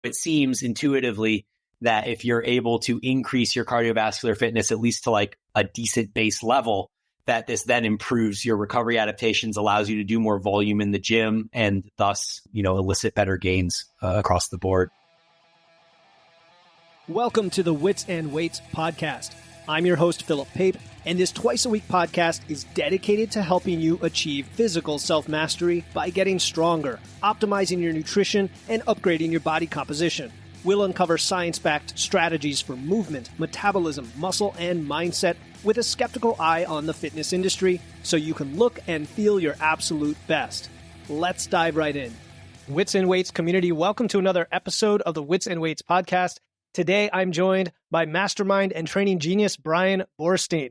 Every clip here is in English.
It seems intuitively that if you're able to increase your cardiovascular fitness, at least to like a decent base level, that this then improves your recovery adaptations, allows you to do more volume in the gym, and thus, elicit better gains across the board. Welcome to the Wits and Weights podcast. I'm your host, Philip Pape, and this twice-a-week podcast is dedicated to helping you achieve physical self-mastery by getting stronger, optimizing your nutrition, and upgrading your body composition. We'll uncover science-backed strategies for movement, metabolism, muscle, and mindset with a skeptical eye on the fitness industry so you can look and feel your absolute best. Let's dive right in. Wits and Weights community, welcome to another episode of the Wits and Weights podcast. Today, I'm joined by mastermind and training genius, Bryan Boorstein.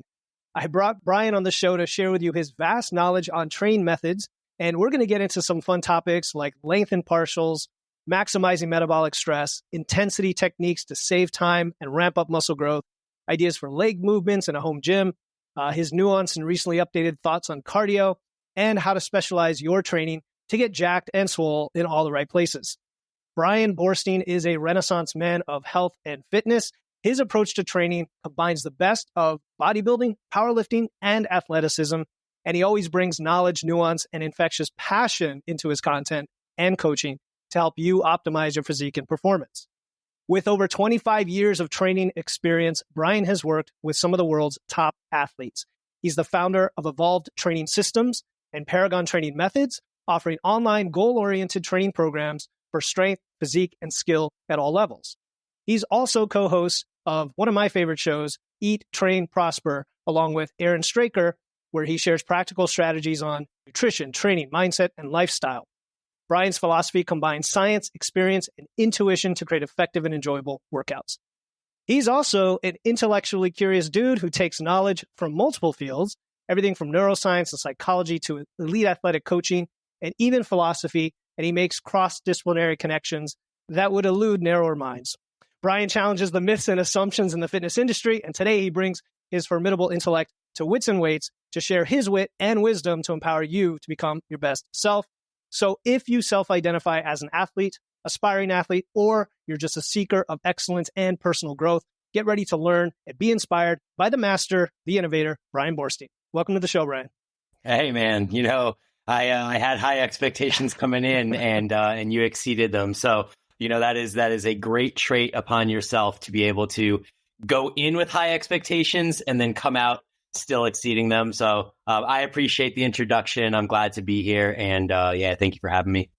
I brought Bryan on the show to share with you his vast knowledge on training methods, and we're going to get into some fun topics like lengthened partials, maximizing metabolic stress, intensity techniques to save time and ramp up muscle growth, ideas for leg movements in a home gym, his nuance and recently updated thoughts on cardio, and how to specialize your training to get jacked and swole in all the right places. Bryan Boorstein is a renaissance man of health and fitness. His approach to training combines the best of bodybuilding, powerlifting, and athleticism, and he always brings knowledge, nuance, and infectious passion into his content and coaching to help you optimize your physique and performance. With over 25 years of training experience, Bryan has worked with some of the world's top athletes. He's the founder of Evolved Training Systems and Paragon Training Methods, offering online goal-oriented training programs for strength, physique, and skill at all levels. He's also co-host of one of my favorite shows, Eat, Train, Prosper, along with Aaron Straker, where he shares practical strategies on nutrition, training, mindset, and lifestyle. Bryan's philosophy combines science, experience, and intuition to create effective and enjoyable workouts. He's also an intellectually curious dude who takes knowledge from multiple fields, everything from neuroscience and psychology to elite athletic coaching, and even philosophy, and he makes cross-disciplinary connections that would elude narrower minds. Bryan challenges the myths and assumptions in the fitness industry, and today he brings his formidable intellect to Wits and Weights to share his wit and wisdom to empower you to become your best self. So if you self-identify as an athlete, aspiring athlete, or you're just a seeker of excellence and personal growth, get ready to learn and be inspired by the master, the innovator, Bryan Boorstein. Welcome to the show, Bryan. Hey, man, I had high expectations coming in and you exceeded them. So, that is a great trait upon yourself to be able to go in with high expectations and then come out still exceeding them. So I appreciate the introduction. I'm glad to be here. And thank you for having me.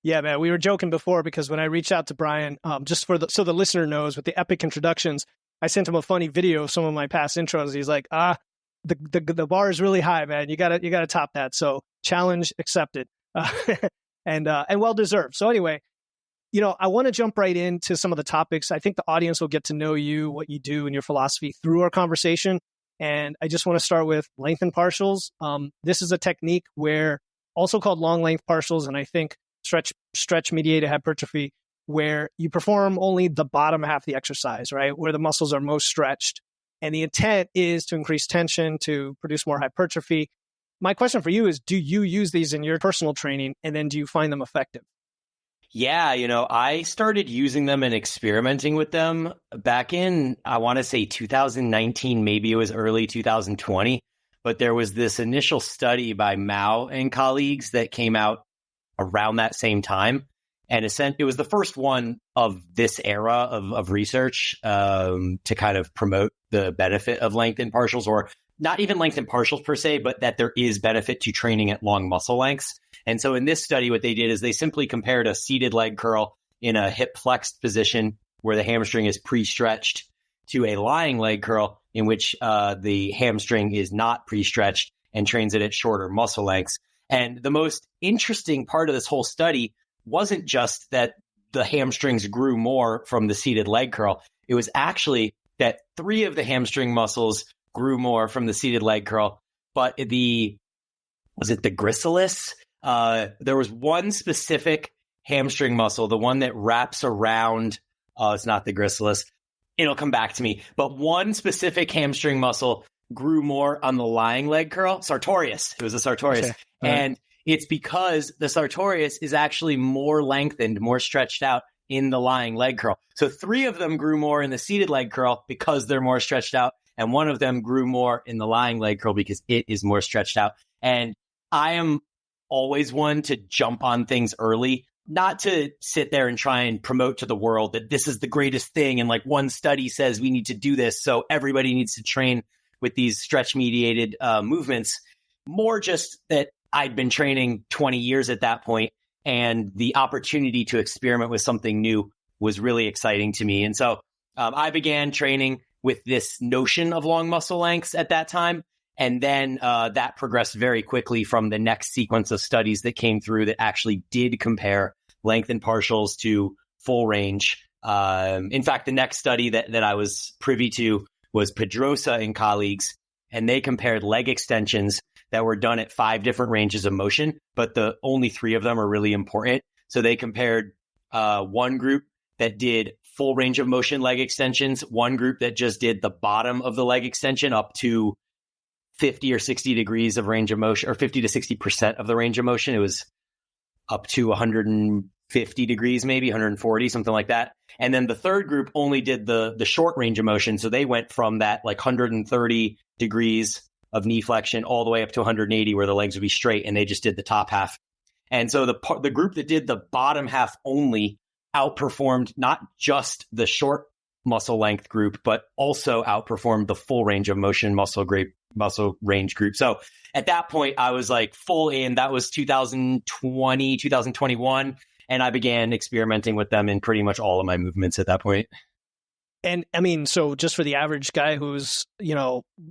Yeah, man, we were joking before because when I reached out to Bryan, just so the listener knows, with the epic introductions, I sent him a funny video of some of my past intros. He's like, the bar is really high, man. You gotta top that. So challenge accepted, and well deserved. So anyway, I want to jump right into some of the topics. I think the audience will get to know you, what you do, and your philosophy through our conversation. And I just want to start with lengthened partials. This is a technique where, also called long length partials, and I think stretch mediated hypertrophy, where you perform only the bottom half of the exercise, right, where the muscles are most stretched. And the intent is to increase tension, to produce more hypertrophy. My question for you is, do you use these in your personal training? And then do you find them effective? Yeah, I started using them and experimenting with them back in, I want to say 2019, maybe it was early 2020. But there was this initial study by Mao and colleagues that came out around that same time. And it was the first one of this era of research to kind of promote the benefit of lengthened partials, or not even lengthened partials per se, but that there is benefit to training at long muscle lengths. And so in this study, what they did is they simply compared a seated leg curl in a hip flexed position where the hamstring is pre-stretched to a lying leg curl in which the hamstring is not pre-stretched and trains it at shorter muscle lengths. And the most interesting part of this whole study wasn't just that the hamstrings grew more from the seated leg curl. It was actually that 3 of the hamstring muscles grew more from the seated leg curl, but was it the gracilis? There was one specific hamstring muscle, the one that wraps around, it's not the gracilis. It'll come back to me. But one specific hamstring muscle grew more on the lying leg curl, sartorius. It was a sartorius. Okay. And it's because the sartorius is actually more lengthened, more stretched out in the lying leg curl. So 3 of them grew more in the seated leg curl because they're more stretched out. And 1 of them grew more in the lying leg curl because it is more stretched out. And I am always one to jump on things early, not to sit there and try and promote to the world that this is the greatest thing. And like one study says we need to do this, so everybody needs to train with these stretch mediated movements. More just that I'd been training 20 years at that point, and the opportunity to experiment with something new was really exciting to me. And so I began training with this notion of long muscle lengths at that time. And then that progressed very quickly from the next sequence of studies that came through that actually did compare lengthened partials to full range. In fact, the next study that I was privy to was Pedrosa and colleagues, and they compared leg extensions that were done at 5 different ranges of motion, but the only 3 of them are really important. So they compared one group that did full range of motion leg extensions, one group that just did the bottom of the leg extension up to 50 or 60 degrees of range of motion, or 50 to 60% of the range of motion. It was up to 150 degrees, maybe 140, something like that. And then the third group only did the short range of motion. So they went from that like 130 degrees of knee flexion all the way up to 180 where the legs would be straight, and they just did the top half. And so the group that did the bottom half only outperformed not just the short muscle length group, but also outperformed the full range of motion muscle range group. So at that point, I was like full in. That was 2020, 2021. And I began experimenting with them in pretty much all of my movements at that point. And I mean, so just for the average guy who's,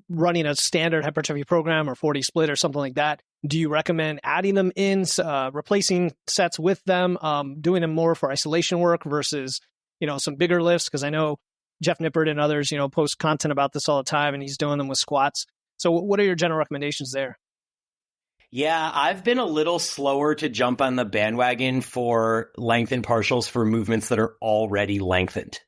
running a standard hypertrophy program or 40 split or something like that, do you recommend adding them in, replacing sets with them, doing them more for isolation work versus, some bigger lifts? Because I know Jeff Nippert and others, post content about this all the time, and he's doing them with squats. So what are your general recommendations there? Yeah, I've been a little slower to jump on the bandwagon for lengthened partials for movements that are already lengthened.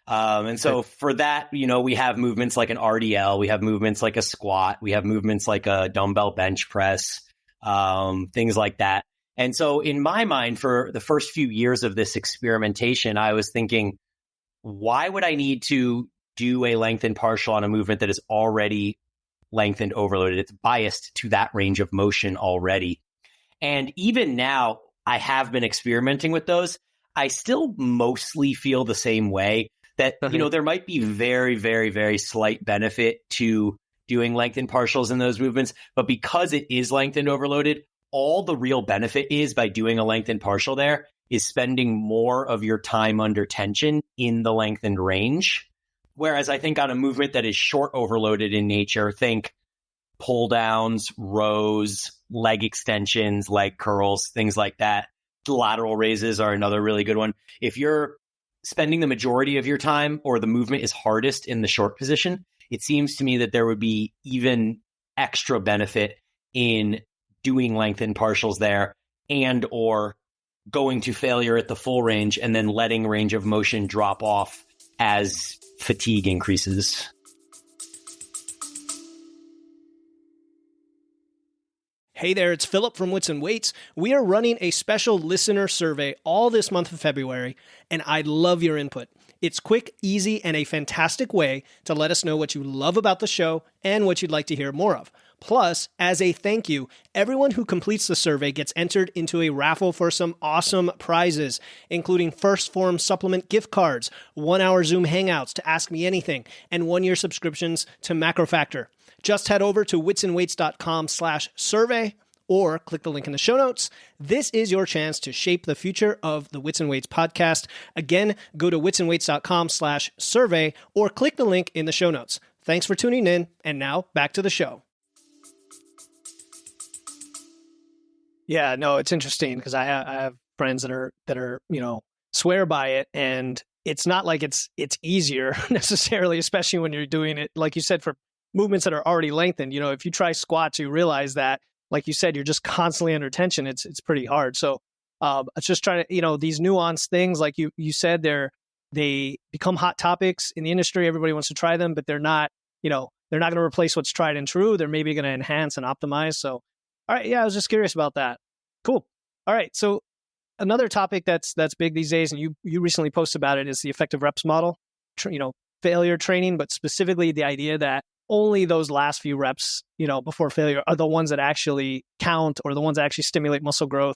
And so for that, we have movements like an RDL, we have movements like a squat, we have movements like a dumbbell bench press, things like that. And so in my mind, for the first few years of this experimentation, I was thinking, why would I need to do a lengthened partial on a movement that is already lengthened overloaded? It's biased to that range of motion already. And even now, I have been experimenting with those. I still mostly feel the same way that, there might be very, very, very slight benefit to doing lengthened partials in those movements. But because it is lengthened overloaded, all the real benefit is by doing a lengthened partial there is spending more of your time under tension in the lengthened range. Whereas I think on a movement that is short overloaded in nature, think pull downs, rows, leg extensions, leg curls, things like that. Lateral raises are another really good one. If you're spending the majority of your time or the movement is hardest in the short position, it seems to me that there would be even extra benefit in doing lengthened partials there and or going to failure at the full range and then letting range of motion drop off as fatigue increases. Hey there, it's Philip from Wits and Weights. We are running a special listener survey all this month of February, and I'd love your input. It's quick, easy, and a fantastic way to let us know what you love about the show and what you'd like to hear more of. Plus, as a thank you, everyone who completes the survey gets entered into a raffle for some awesome prizes, including First Form supplement gift cards, 1-hour Zoom hangouts to Ask Me Anything, and 1-year subscriptions to MacroFactor. Just head over to witsandweights.com/survey or click the link in the show notes. This is your chance to shape the future of the Wits and Weights podcast. Again, go to witsandweights.com/survey or click the link in the show notes. Thanks for tuning in, and now back to the show. Yeah, no, it's interesting because I have friends that are swear by it, and it's not like it's easier necessarily, especially when you're doing it, like you said, for movements that are already lengthened. If you try squats, you realize that, like you said, you're just constantly under tension. It's pretty hard. So it's just trying to, these nuanced things, like you said, they become hot topics in the industry. Everybody wants to try them, but they're not going to replace what's tried and true. They're maybe going to enhance and optimize. So, all right. Yeah, I was just curious about that. Cool. All right. So another topic that's big these days, and you recently posted about it, is the effective reps model, failure training, but specifically the idea that only those last few reps, before failure are the ones that actually count, or the ones that actually stimulate muscle growth.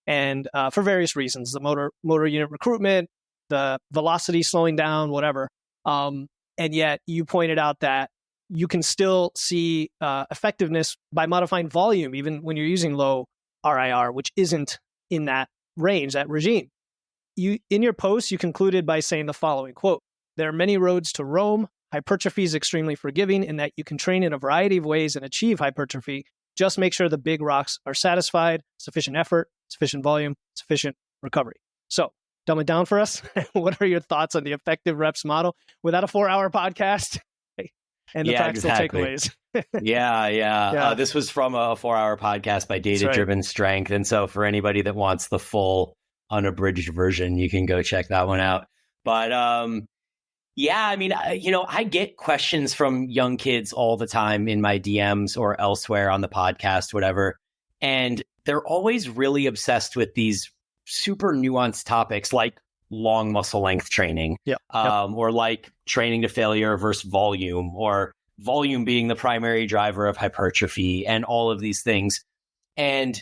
And for various reasons, the motor unit recruitment, the velocity slowing down, whatever. And yet you pointed out that you can still see effectiveness by modifying volume, even when you're using low RIR, which isn't in that range, that regime. In your post, you concluded by saying the following, quote, "There are many roads to Rome. Hypertrophy is extremely forgiving in that you can train in a variety of ways and achieve hypertrophy. Just make sure the big rocks are satisfied, sufficient effort, sufficient volume, sufficient recovery." So dumb it down for us. What are your thoughts on the effective reps model without a 4-hour podcast and the practical takeaways? Yeah. This was from a 4-hour podcast by Data Driven Strength. And so for anybody that wants the full unabridged version, you can go check that one out. But I get questions from young kids all the time in my DMs or elsewhere on the podcast, whatever. And they're always really obsessed with these super nuanced topics like long muscle length training, or like training to failure versus volume, or volume being the primary driver of hypertrophy, and all of these things. And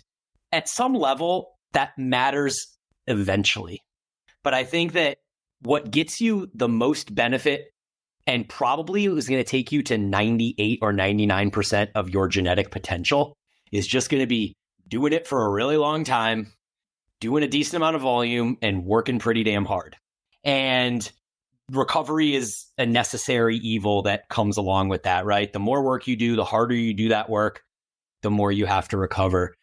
at some level, that matters eventually. But I think that what gets you the most benefit, and probably is going to take you to 98 or 99% of your genetic potential, is just going to be doing it for a really long time, doing a decent amount of volume, and working pretty damn hard. And recovery is a necessary evil that comes along with that, right? The more work you do, the harder you do that work, the more you have to recover.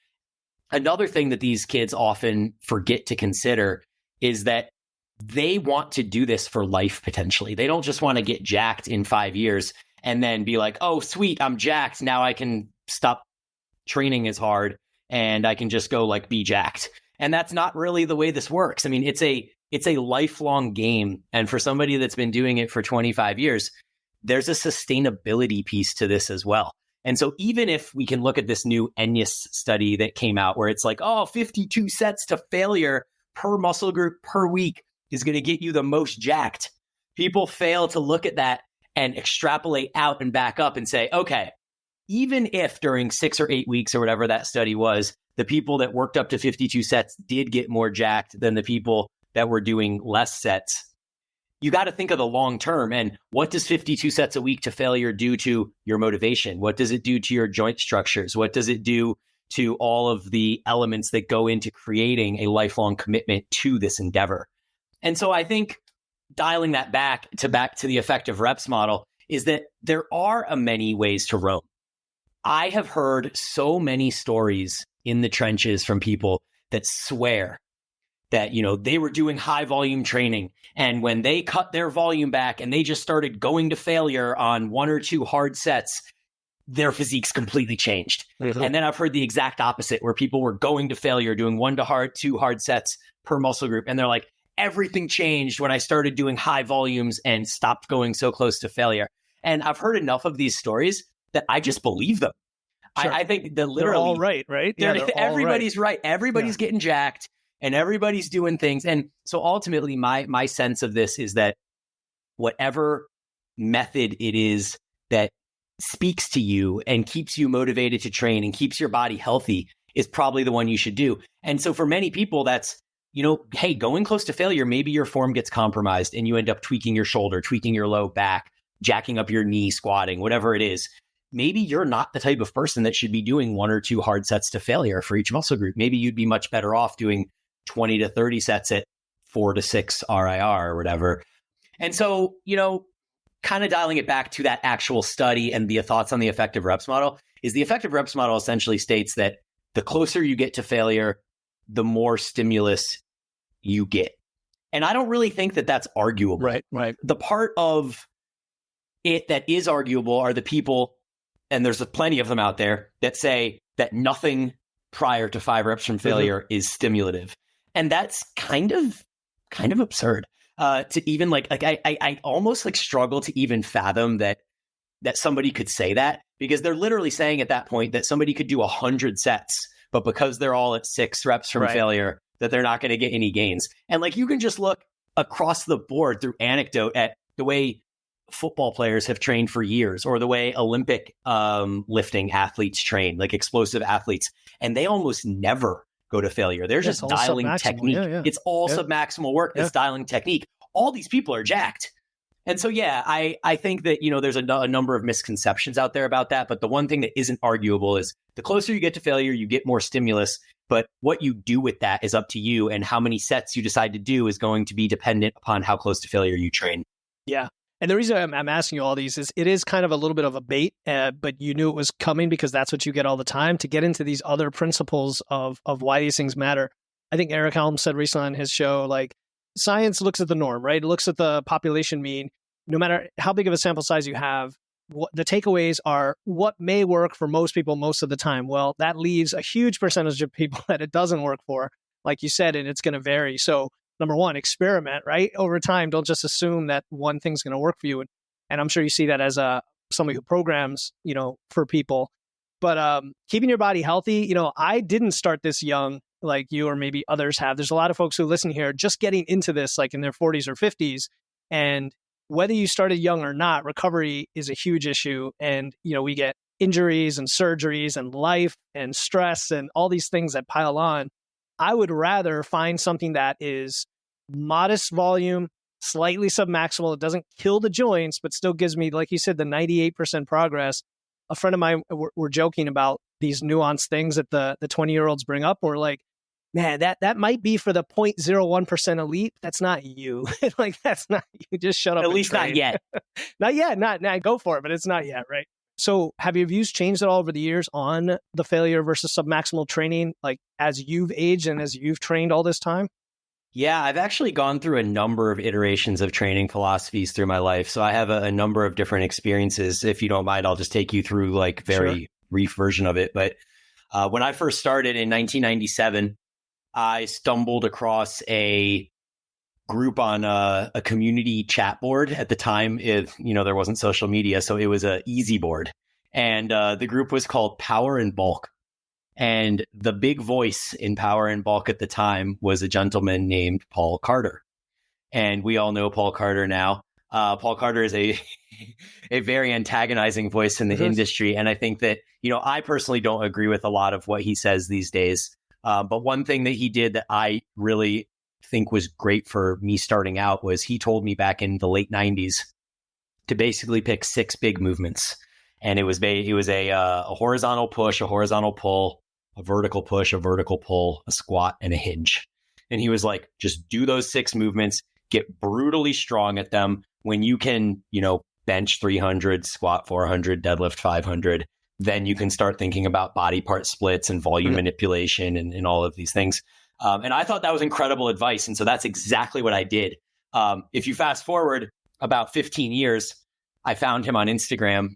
Another thing that these kids often forget to consider is that they want to do this for life potentially. They don't just want to get jacked in 5 years and then be like, oh, sweet, I'm jacked. Now I can stop training as hard and I can just go like be jacked. And that's not really the way this works. I mean, it's a lifelong game. And for somebody that's been doing it for 25 years, there's a sustainability piece to this as well. And so even if we can look at this new ENIUS study that came out where it's like, 52 sets to failure per muscle group per week is going to get you the most jacked. People fail to look at that and extrapolate out and back up and say, okay, even if during 6 or 8 weeks or whatever that study was, the people that worked up to 52 sets did get more jacked than the people that were doing less sets, you got to think of the long term. And what does 52 sets a week to failure do to your motivation? What does it do to your joint structures? What does it do to all of the elements that go into creating a lifelong commitment to this endeavor? And so I think dialing that back to the effective reps model is that there are many ways to roam. I have heard so many stories in the trenches from people that swear that, they were doing high volume training, and when they cut their volume back and they just started going to failure on 1 or 2 hard sets, their physiques completely changed. Mm-hmm. And then I've heard the exact opposite, where people were going to failure, doing 1 to 2 hard sets per muscle group. And they're like, everything changed when I started doing high volumes and stopped going so close to failure. And I've heard enough of these stories that I just believe them. Sure. I think that literally... They're all right? Yeah, everybody's right. Everybody's getting jacked and everybody's doing things. And so ultimately, my sense of this is that whatever method it is that speaks to you and keeps you motivated to train and keeps your body healthy is probably the one you should do. And so for many people, that's, hey, going close to failure, maybe your form gets compromised and you end up tweaking your shoulder, tweaking your low back, jacking up your knee, squatting, whatever it is. Maybe you're not the type of person that should be doing 1 or 2 hard sets to failure for each muscle group. Maybe you'd be much better off doing 20 to 30 sets at 4 to 6 RIR or whatever. And so, kind of dialing it back to that actual study and the thoughts on the effective reps model is the effective reps model essentially states that the closer you get to failure, the more stimulus you get. And I don't really think that that's arguable. Right. The part of it that is arguable are the people, and there's plenty of them out there, that say that nothing prior to 5 reps from failure is stimulative. And that's kind of absurd. To even I almost struggle to even fathom that somebody could say that, because they're literally saying at that point that somebody could do 100 sets, but because they're all at 6 reps from failure, that they're not going to get any gains. And like, you can just look across the board through anecdote at the way football players have trained for years, or the way Olympic lifting athletes train, like explosive athletes, and they almost never go to failure. They're just dialing technique. It's all submaximal work. It's dialing technique. All these people are jacked. And so, I think that, there's a number of misconceptions out there about that. But the one thing that isn't arguable is the closer you get to failure, you get more stimulus. But what you do with that is up to you, and how many sets you decide to do is going to be dependent upon how close to failure you train. Yeah. And the reason I'm asking you all these is it is kind of a little bit of a bait, but you knew it was coming because that's what you get all the time, to get into these other principles of why these things matter. I think Eric Helms said recently on his show, like, science looks at the norm, right? It looks at the population mean. No matter how big of a sample size you have, the takeaways are what may work for most people most of the time. Well, that leaves a huge percentage of people that it doesn't work for, like you said, and it's going to vary. So number one, experiment, right? Over time, don't just assume that one thing's going to work for you. And I'm sure you see that as somebody who programs, for people. But keeping your body healthy, I didn't start this young like you or maybe others have. There's a lot of folks who listen here just getting into this like in their 40s or 50s. And whether you started young or not, recovery is a huge issue. And, we get injuries and surgeries and life and stress and all these things that pile on. I would rather find something that is modest volume, slightly submaximal. It doesn't kill the joints, but still gives me, like you said, the 98% progress. A friend of mine, we're joking about these nuanced things that the 20-year-olds bring up. We're like, man, that might be for the 0.01% elite. That's not you. Like, that's not you. Just shut up. At least not yet. Not yet. Not go for it, but it's not yet, right? So have your views changed at all over the years on the failure versus submaximal training, like as you've aged and as you've trained all this time? Yeah, I've actually gone through a number of iterations of training philosophies through my life. So I have a number of different experiences. If you don't mind, I'll just take you through like very brief version of it. But when I first started in 1997, I stumbled across a group on a community chat board. At the time, there wasn't social media, so it was a easy board. And the group was called Power and Bulk. And the big voice in Power and Bulk at the time was a gentleman named Paul Carter. And we all know Paul Carter now. Paul Carter is a very antagonizing voice in the industry. And I think that, I personally don't agree with a lot of what he says these days. But one thing that he did that I really think was great for me starting out was he told me back in the late 90s to basically pick 6 big movements. And it was a horizontal push, a horizontal pull, a vertical push, a vertical pull, a squat, and a hinge. And he was like, just do those 6 movements, get brutally strong at them. When you can, bench 300, squat 400, deadlift 500, then you can start thinking about body part splits and volume manipulation and all of these things. And I thought that was incredible advice. And so that's exactly what I did. If you fast forward about 15 years, I found him on Instagram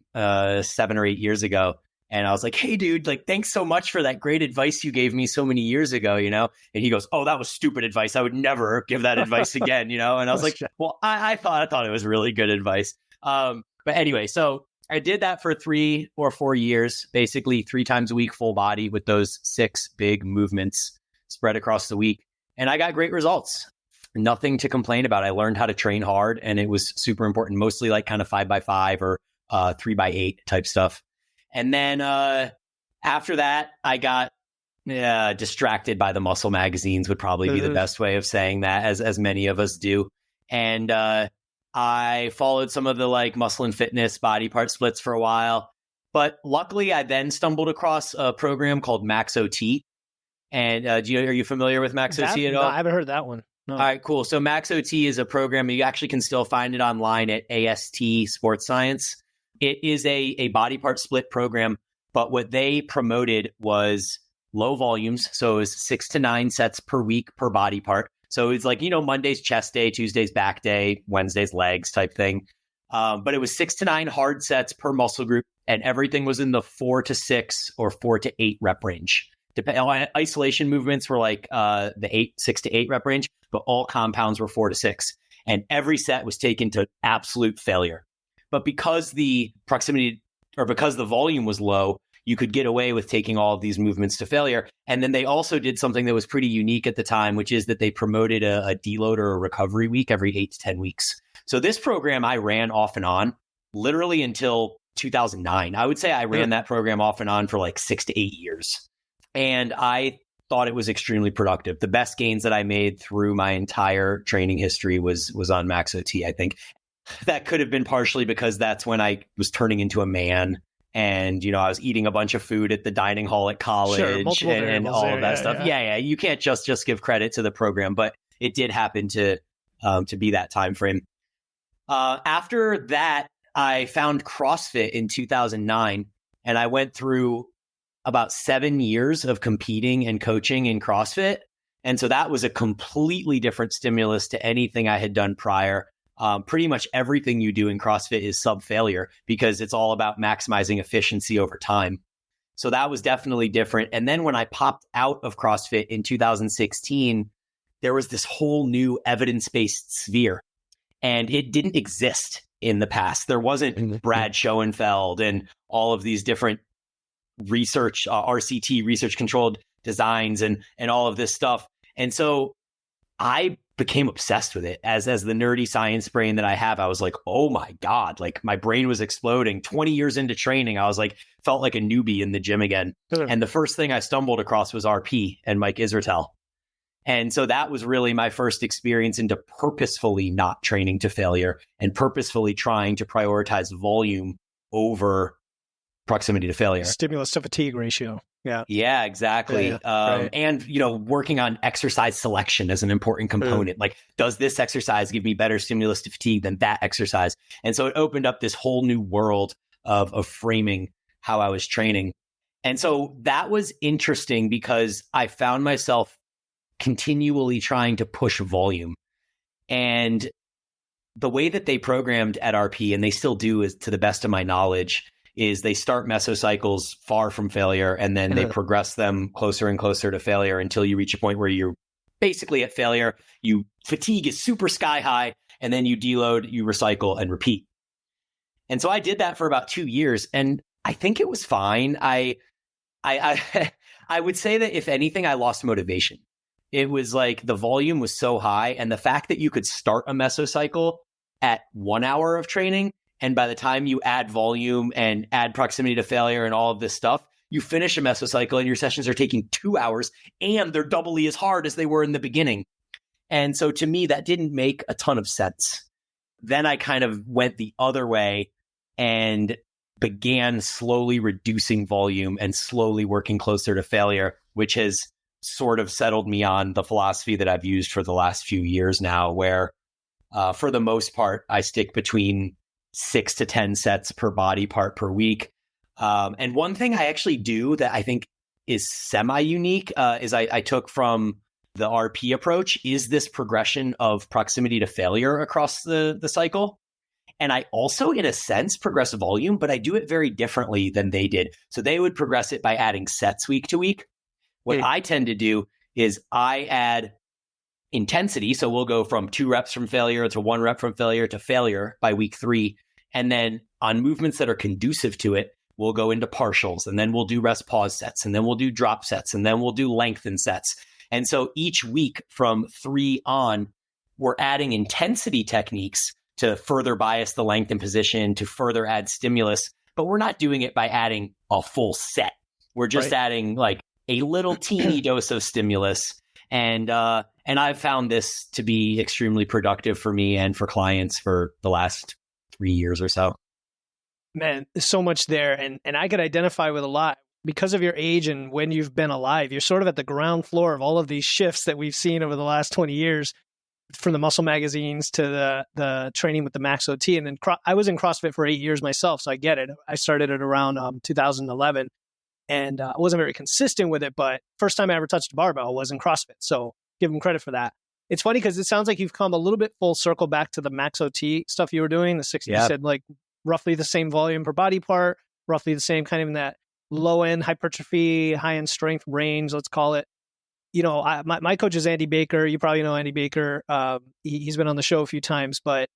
7 or 8 years ago. And I was like, hey, dude, like, thanks so much for that great advice you gave me so many years ago, And he goes, oh, that was stupid advice. I would never give that advice again, And I was like, well, I thought it was really good advice. But anyway, so I did that for 3 or 4 years, basically 3 times a week, full body with those 6 big movements spread across the week. And I got great results. Nothing to complain about. I learned how to train hard, and it was super important, mostly like kind of 5x5 or 3x8 type stuff. And then after that, I got distracted by the muscle magazines would probably be the best way of saying that, as many of us do. And I followed some of the like muscle and fitness body part splits for a while. But luckily, I then stumbled across a program called Max OT. And are you familiar with Max OT at all? No, I haven't heard that one. No. All right, cool. So Max OT is a program. You actually can still find it online at AST Sports Science. It is a body part split program, but what they promoted was low volumes. So it was 6 to 9 sets per week per body part. So it's like, Monday's chest day, Tuesday's back day, Wednesday's legs type thing. But it was 6 to 9 hard sets per muscle group, and everything was in the 4 to 6 or 4 to 8 rep range. Isolation movements were like the 6 to 8 rep range, but all compounds were 4 to 6. And every set was taken to absolute failure. But because the proximity or because the volume was low, you could get away with taking all of these movements to failure. And then they also did something that was pretty unique at the time, which is that they promoted a deload or a recovery week every 8 to 10 weeks. So this program I ran off and on literally until 2009. I would say I ran that program off and on for like 6 to 8 years. And I thought it was extremely productive. The best gains that I made through my entire training history was on Max OT. I think that could have been partially because that's when I was turning into a man. And, I was eating a bunch of food at the dining hall at college and all of that stuff. Yeah. You can't just give credit to the program, but it did happen to be that time frame. After that, I found CrossFit in 2009, and I went through about 7 years of competing and coaching in CrossFit. And so that was a completely different stimulus to anything I had done prior. Pretty much everything you do in CrossFit is sub-failure because it's all about maximizing efficiency over time. So that was definitely different. And then when I popped out of CrossFit in 2016, there was this whole new evidence-based sphere, and it didn't exist in the past. There wasn't Brad Schoenfeld and all of these different research, RCT, research-controlled designs and all of this stuff. And so I became obsessed with it. As the nerdy science brain that I have, I was like, oh my God, like my brain was exploding. 20 years into training, I was like, felt like a newbie in the gym again. And the first thing I stumbled across was RP and Mike Israetel. And so that was really my first experience into purposefully not training to failure and purposefully trying to prioritize volume over proximity to failure. Stimulus to fatigue ratio. Yeah, exactly. Right. And, working on exercise selection as an important component. Like, does this exercise give me better stimulus to fatigue than that exercise? And so it opened up this whole new world of framing how I was training. And so that was interesting because I found myself continually trying to push volume. And the way that they programmed at RP, and they still do, is to the best of my knowledge, is they start mesocycles far from failure, and then they progress them closer and closer to failure until you reach a point where you're basically at failure. Fatigue is super sky high, and then you deload, you recycle, and repeat. And so I did that for about 2 years, and I think it was fine. I would say that if anything, I lost motivation. It was like the volume was so high, and the fact that you could start a mesocycle at 1 hour of training, and by the time you add volume and add proximity to failure and all of this stuff, you finish a mesocycle and your sessions are taking 2 hours and they're doubly as hard as they were in the beginning. And so to me, that didn't make a ton of sense. Then I kind of went the other way and began slowly reducing volume and slowly working closer to failure, which has sort of settled me on the philosophy that I've used for the last few years now, where for the most part, I stick between 6 to 10 sets per body part per week. And one thing I actually do that I think is semi-unique is I took from the RP approach is this progression of proximity to failure across the cycle. And I also, in a sense, progress volume, but I do it very differently than they did. So they would progress it by adding sets week to week. What I tend to do is I add intensity. So we'll go from 2 reps from failure to 1 rep from failure to failure by week 3. And then on movements that are conducive to it, we'll go into partials, and then we'll do rest pause sets, and then we'll do drop sets, and then we'll do lengthened sets. And so each week from 3 on, we're adding intensity techniques to further bias the length and position, to further add stimulus, but we're not doing it by adding a full set. We're just adding like a little teeny dose of stimulus. And I've found this to be extremely productive for me and for clients for the last 3 years or so. Man, there's so much there. And I could identify with a lot because of your age and when you've been alive. You're sort of at the ground floor of all of these shifts that we've seen over the last 20 years, from the muscle magazines to the training with the Max OT. And then I was in CrossFit for 8 years myself, so I get it. I started it around 2011. And I wasn't very consistent with it, but first time I ever touched a barbell was in CrossFit. So give them credit for that. It's funny because it sounds like you've come a little bit full circle back to the Max OT stuff you were doing. The 60, you said like roughly the same volume per body part, roughly the same kind of in that low end hypertrophy, high end strength range, let's call it. You know, my coach is Andy Baker. You probably know Andy Baker. He's been on the show a few times, but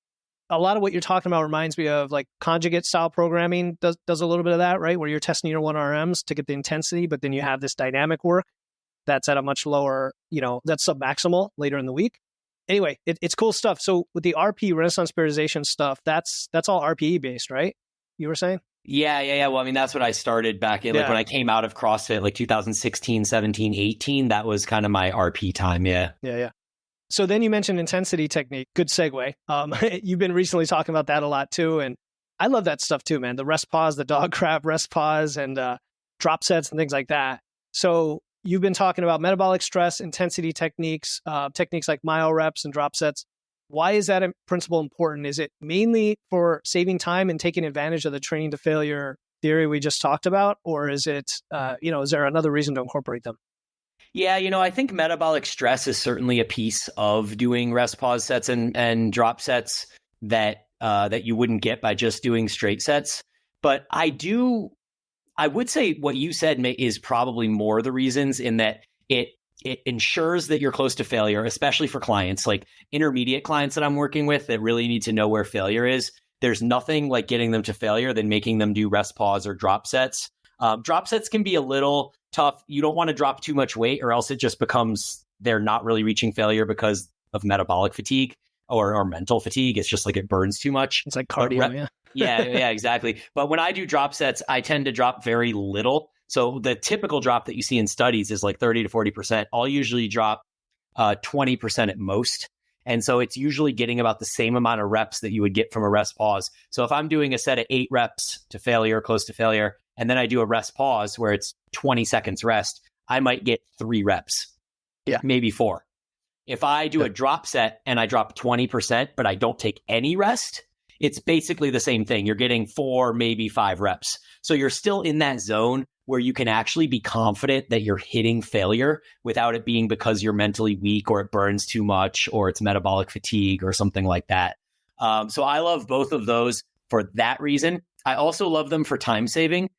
a lot of what you're talking about reminds me of like conjugate style programming does a little bit of that, right? Where you're testing your 1RMs to get the intensity, but then you have this dynamic work that's at a much lower, that's submaximal later in the week. Anyway, it's cool stuff. So with the RP, Renaissance periodization stuff, that's all RPE based, right? You were saying? Yeah. Well, I mean, that's what I started back in, like when I came out of CrossFit, like 2016, 17, 18, that was kind of my RP time. Yeah. So then you mentioned intensity technique. Good segue. You've been recently talking about that a lot too. And I love that stuff too, man. The rest pause, the dog crap rest pause, and drop sets and things like that. So you've been talking about metabolic stress, intensity techniques, techniques like myo reps and drop sets. Why is that principle important? Is it mainly for saving time and taking advantage of the training to failure theory we just talked about? Or is it, is there another reason to incorporate them? Yeah, I think metabolic stress is certainly a piece of doing rest pause sets and drop sets that you wouldn't get by just doing straight sets. But I would say what you said is probably more the reasons, in that it ensures that you're close to failure, especially for clients like intermediate clients that I'm working with that really need to know where failure is. There's nothing like getting them to failure than making them do rest pause or drop sets. Drop sets can be a little tough. You don't want to drop too much weight, or else it just becomes they're not really reaching failure because of metabolic fatigue or mental fatigue. It's just like it burns too much. It's like cardio, yeah, exactly. But when I do drop sets, I tend to drop very little. So the typical drop that you see in studies is like 30 to 40%. I'll usually drop 20% at most. And so it's usually getting about the same amount of reps that you would get from a rest pause. So if I'm doing a set of 8 reps to failure, close to failure, and then I do a rest pause where it's 20 seconds rest, I might get 3 reps. Yeah. Maybe 4. If I do a drop set and I drop 20%, but I don't take any rest, it's basically the same thing. You're getting 4, maybe 5 reps. So you're still in that zone where you can actually be confident that you're hitting failure without it being because you're mentally weak or it burns too much or it's metabolic fatigue or something like that. So I love both of those for that reason. I also love them for time saving,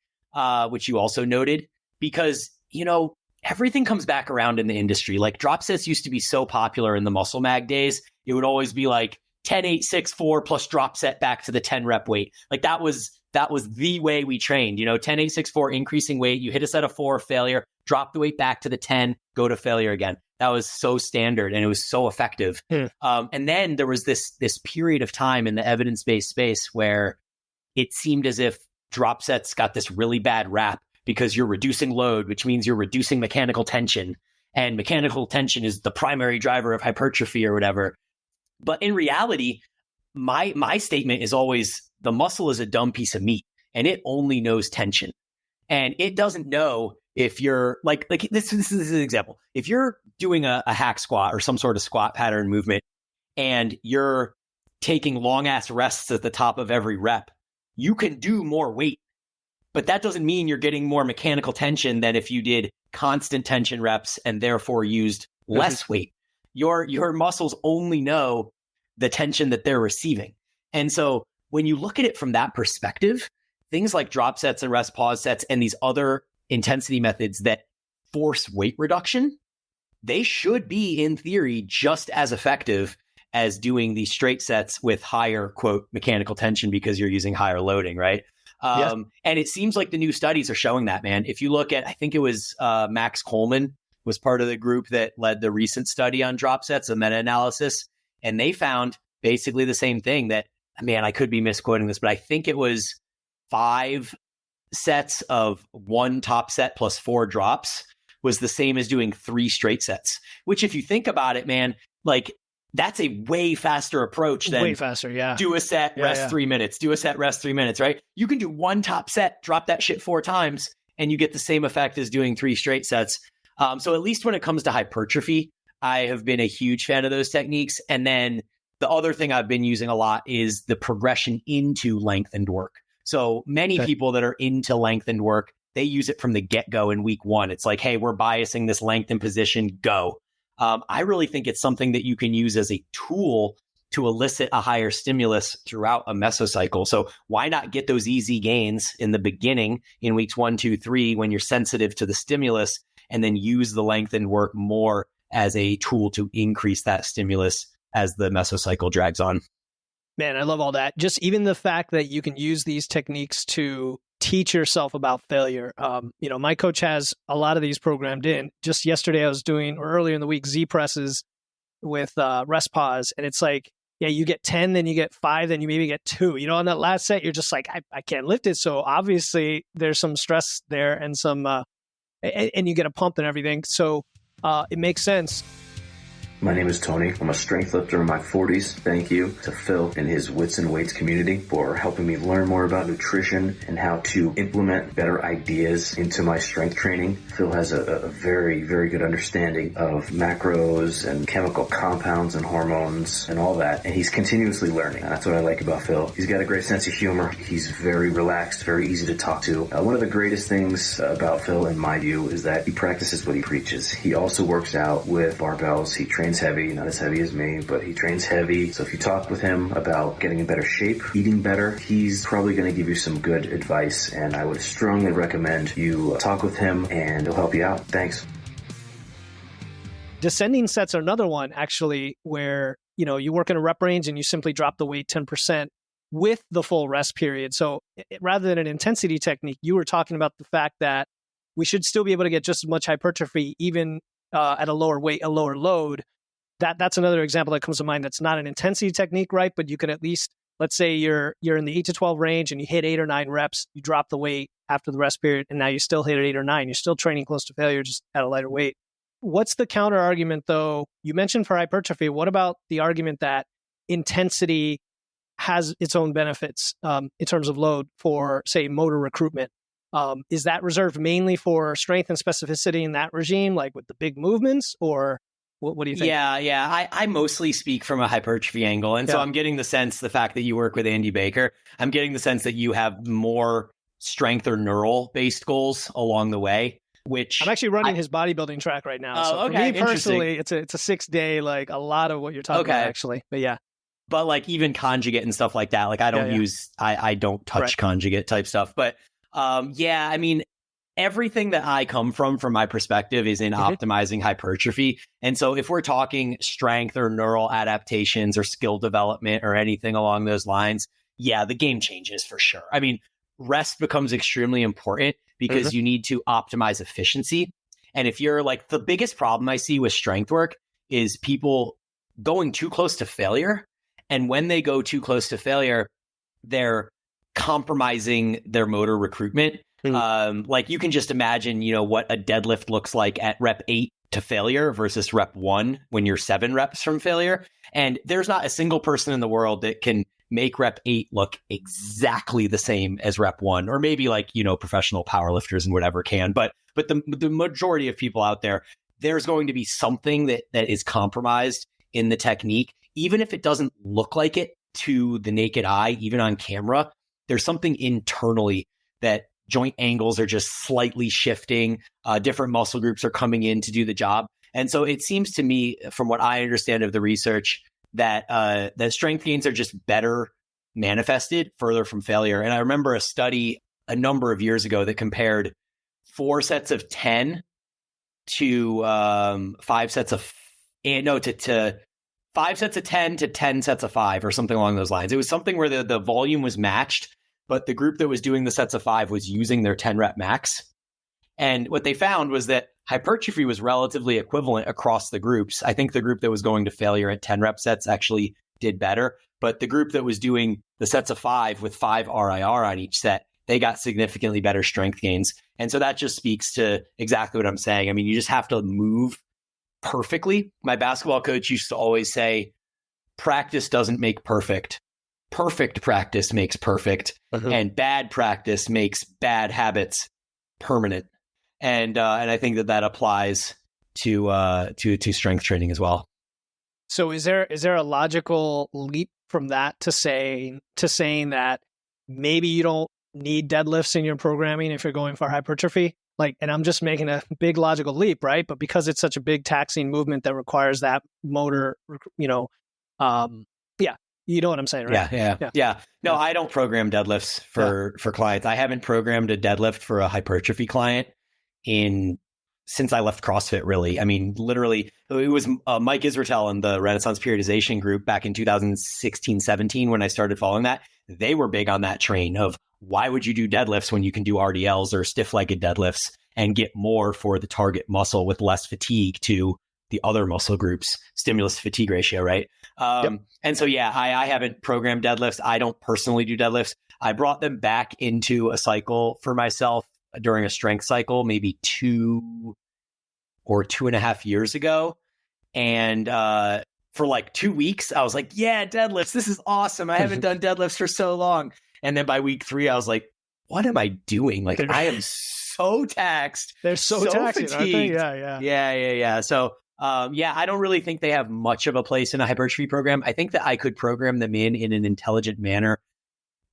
which you also noted, because, everything comes back around in the industry. Like drop sets used to be so popular in the muscle mag days. It would always be like 10, 8, 6, 4 plus drop set back to the 10 rep weight. Like that was the way we trained, 10, 8, 6, 4, increasing weight. You hit a set of 4, failure, drop the weight back to the 10, go to failure again. That was so standard and it was so effective. And then there was this period of time in the evidence-based space where it seemed as if drop sets got this really bad rap because you're reducing load, which means you're reducing mechanical tension. And mechanical tension is the primary driver of hypertrophy or whatever. But in reality, my statement is always the muscle is a dumb piece of meat and it only knows tension. And it doesn't know if you're like this is an example. If you're doing a hack squat or some sort of squat pattern movement and you're taking long ass rests at the top of every rep, you can do more weight. But that doesn't mean you're getting more mechanical tension than if you did constant tension reps and therefore used less weight. Your muscles only know the tension that they're receiving. And so when you look at it from that perspective, things like drop sets and rest pause sets and these other intensity methods that force weight reduction, they should be, in theory, just as effective as doing these straight sets with higher, quote, mechanical tension because you're using higher loading, right? And it seems like the new studies are showing that, man. If you look at, I think it was Max Coleman was part of the group that led the recent study on drop sets, a meta-analysis, and they found basically the same thing that, man, I could be misquoting this, but I think it was 5 sets of 1 top set plus 4 drops was the same as doing 3 straight sets, which if you think about it, man, like that's a way faster approach than do a set, rest 3 minutes, do a set, rest 3 minutes, right? You can do 1 top set, drop that shit 4 times, and you get the same effect as doing 3 straight sets. So at least when it comes to hypertrophy, I have been a huge fan of those techniques. And then the other thing I've been using a lot is the progression into lengthened work. So many people that are into lengthened work, they use it from the get-go in week 1. It's like, hey, we're biasing this lengthened position, go. I really think it's something that you can use as a tool to elicit a higher stimulus throughout a mesocycle. So why not get those easy gains in the beginning in weeks 1, 2, 3 when you're sensitive to the stimulus, and then use the lengthened work more as a tool to increase that stimulus as the mesocycle drags on. Man, I love all that. Just even the fact that you can use these techniques to teach yourself about failure. My coach has a lot of these programmed in. Just yesterday I was doing, or earlier in the week, Z presses with rest pause. And it's like, yeah, you get 10, then you get 5, then you maybe get 2. On that last set, you're just like, I can't lift it. So obviously there's some stress there and some, and you get a pump and everything. So it makes sense. My name is Tony. I'm a strength lifter in my 40s. Thank you to Phil and his Wits and Weights community for helping me learn more about nutrition and how to implement better ideas into my strength training. Phil has a very, very good understanding of macros and chemical compounds and hormones and all that. And he's continuously learning. That's what I like about Phil. He's got a great sense of humor. He's very relaxed, very easy to talk to. One of the greatest things about Phil, in my view, is that he practices what he preaches. He also works out with barbells. He trains heavy, not as heavy as me, but he trains heavy. So if you talk with him about getting in better shape, eating better, he's probably going to give you some good advice. And I would strongly recommend you talk with him and he'll help you out. Thanks. Descending sets are another one actually where, you work in a rep range and you simply drop the weight 10% with the full rest period. So rather than an intensity technique, you were talking about the fact that we should still be able to get just as much hypertrophy even at a lower weight, a lower load. That's another example that comes to mind. That's not an intensity technique, right? But you can at least, let's say you're in the 8 to 12 range and you hit 8 or 9 reps, you drop the weight after the rest period, and now you still hit 8 or 9. You're still training close to failure, just at a lighter weight. What's the counter argument, though? You mentioned for hypertrophy. What about the argument that intensity has its own benefits in terms of load for, say, motor recruitment? Is that reserved mainly for strength and specificity in that regime, like with the big movements, or what do you think? Yeah. I mostly speak from a hypertrophy angle. And so I'm getting the sense, the fact that you work with Andy Baker, I'm getting the sense that you have more strength or neural based goals along the way, which I'm actually running his bodybuilding track right now. So for me personally, it's a 6-day, like a lot of what you're talking about actually, but yeah. But like even conjugate and stuff like that, like I don't I don't touch conjugate type stuff. But I mean, everything that I come from my perspective is in optimizing hypertrophy. And so if we're talking strength or neural adaptations or skill development or anything along those lines, the game changes for sure. I mean, rest becomes extremely important because you need to optimize efficiency. And if you're like, the biggest problem I see with strength work is people going too close to failure. And when they go too close to failure, they're compromising their motor recruitment. Like you can just imagine, what a deadlift looks like at rep 8 to failure versus rep 1 when you're 7 reps from failure. And there's not a single person in the world that can make rep 8 look exactly the same as rep 1, or maybe like, professional powerlifters and whatever can. But the majority of people out there, there's going to be something that is compromised in the technique, even if it doesn't look like it to the naked eye, even on camera. There's something internally that joint angles are just slightly shifting. Different muscle groups are coming in to do the job. And so it seems to me, from what I understand of the research, that that strength gains are just better manifested further from failure. And I remember a study a number of years ago that compared 4 sets of 10 to 5 sets of to 5 sets of 10 to 10 sets of 5 or something along those lines. It was something where the volume was matched, but the group that was doing the sets of 5 was using their 10 rep max. And what they found was that hypertrophy was relatively equivalent across the groups. I think the group that was going to failure at 10 rep sets actually did better, but the group that was doing the sets of 5 with 5 RIR on each set, they got significantly better strength gains. And so that just speaks to exactly what I'm saying. I mean, you just have to move perfectly. My basketball coach used to always say, practice doesn't make perfect. Perfect practice makes perfect, and bad practice makes bad habits permanent. And I think that applies to strength training as well. So is there a logical leap from that to saying that maybe you don't need deadlifts in your programming if you're going for hypertrophy? Like, and I'm just making a big logical leap, right? But because it's such a big taxing movement that requires that motor, you know what I'm saying, right? Yeah. No, I don't program deadlifts for clients. I haven't programmed a deadlift for a hypertrophy client in since I left CrossFit, really. I mean, literally, it was Mike Israetel and the Renaissance Periodization group back in 2016, 17, when I started following that. They were big on that train of why would you do deadlifts when you can do RDLs or stiff-legged deadlifts and get more for the target muscle with less fatigue to the other muscle groups, stimulus to fatigue ratio, right? And so, yeah, I haven't programmed deadlifts. I don't personally do deadlifts. I brought them back into a cycle for myself during a strength cycle, maybe 2 or 2.5 years ago. And for like 2 weeks, I was like, yeah, deadlifts, this is awesome. I haven't done deadlifts for so long. And then by week 3, I was like, what am I doing? Like, I am so taxed. They're so taxing, fatigued. Aren't they? Yeah. So, I don't really think they have much of a place in a hypertrophy program. I think that I could program them in an intelligent manner.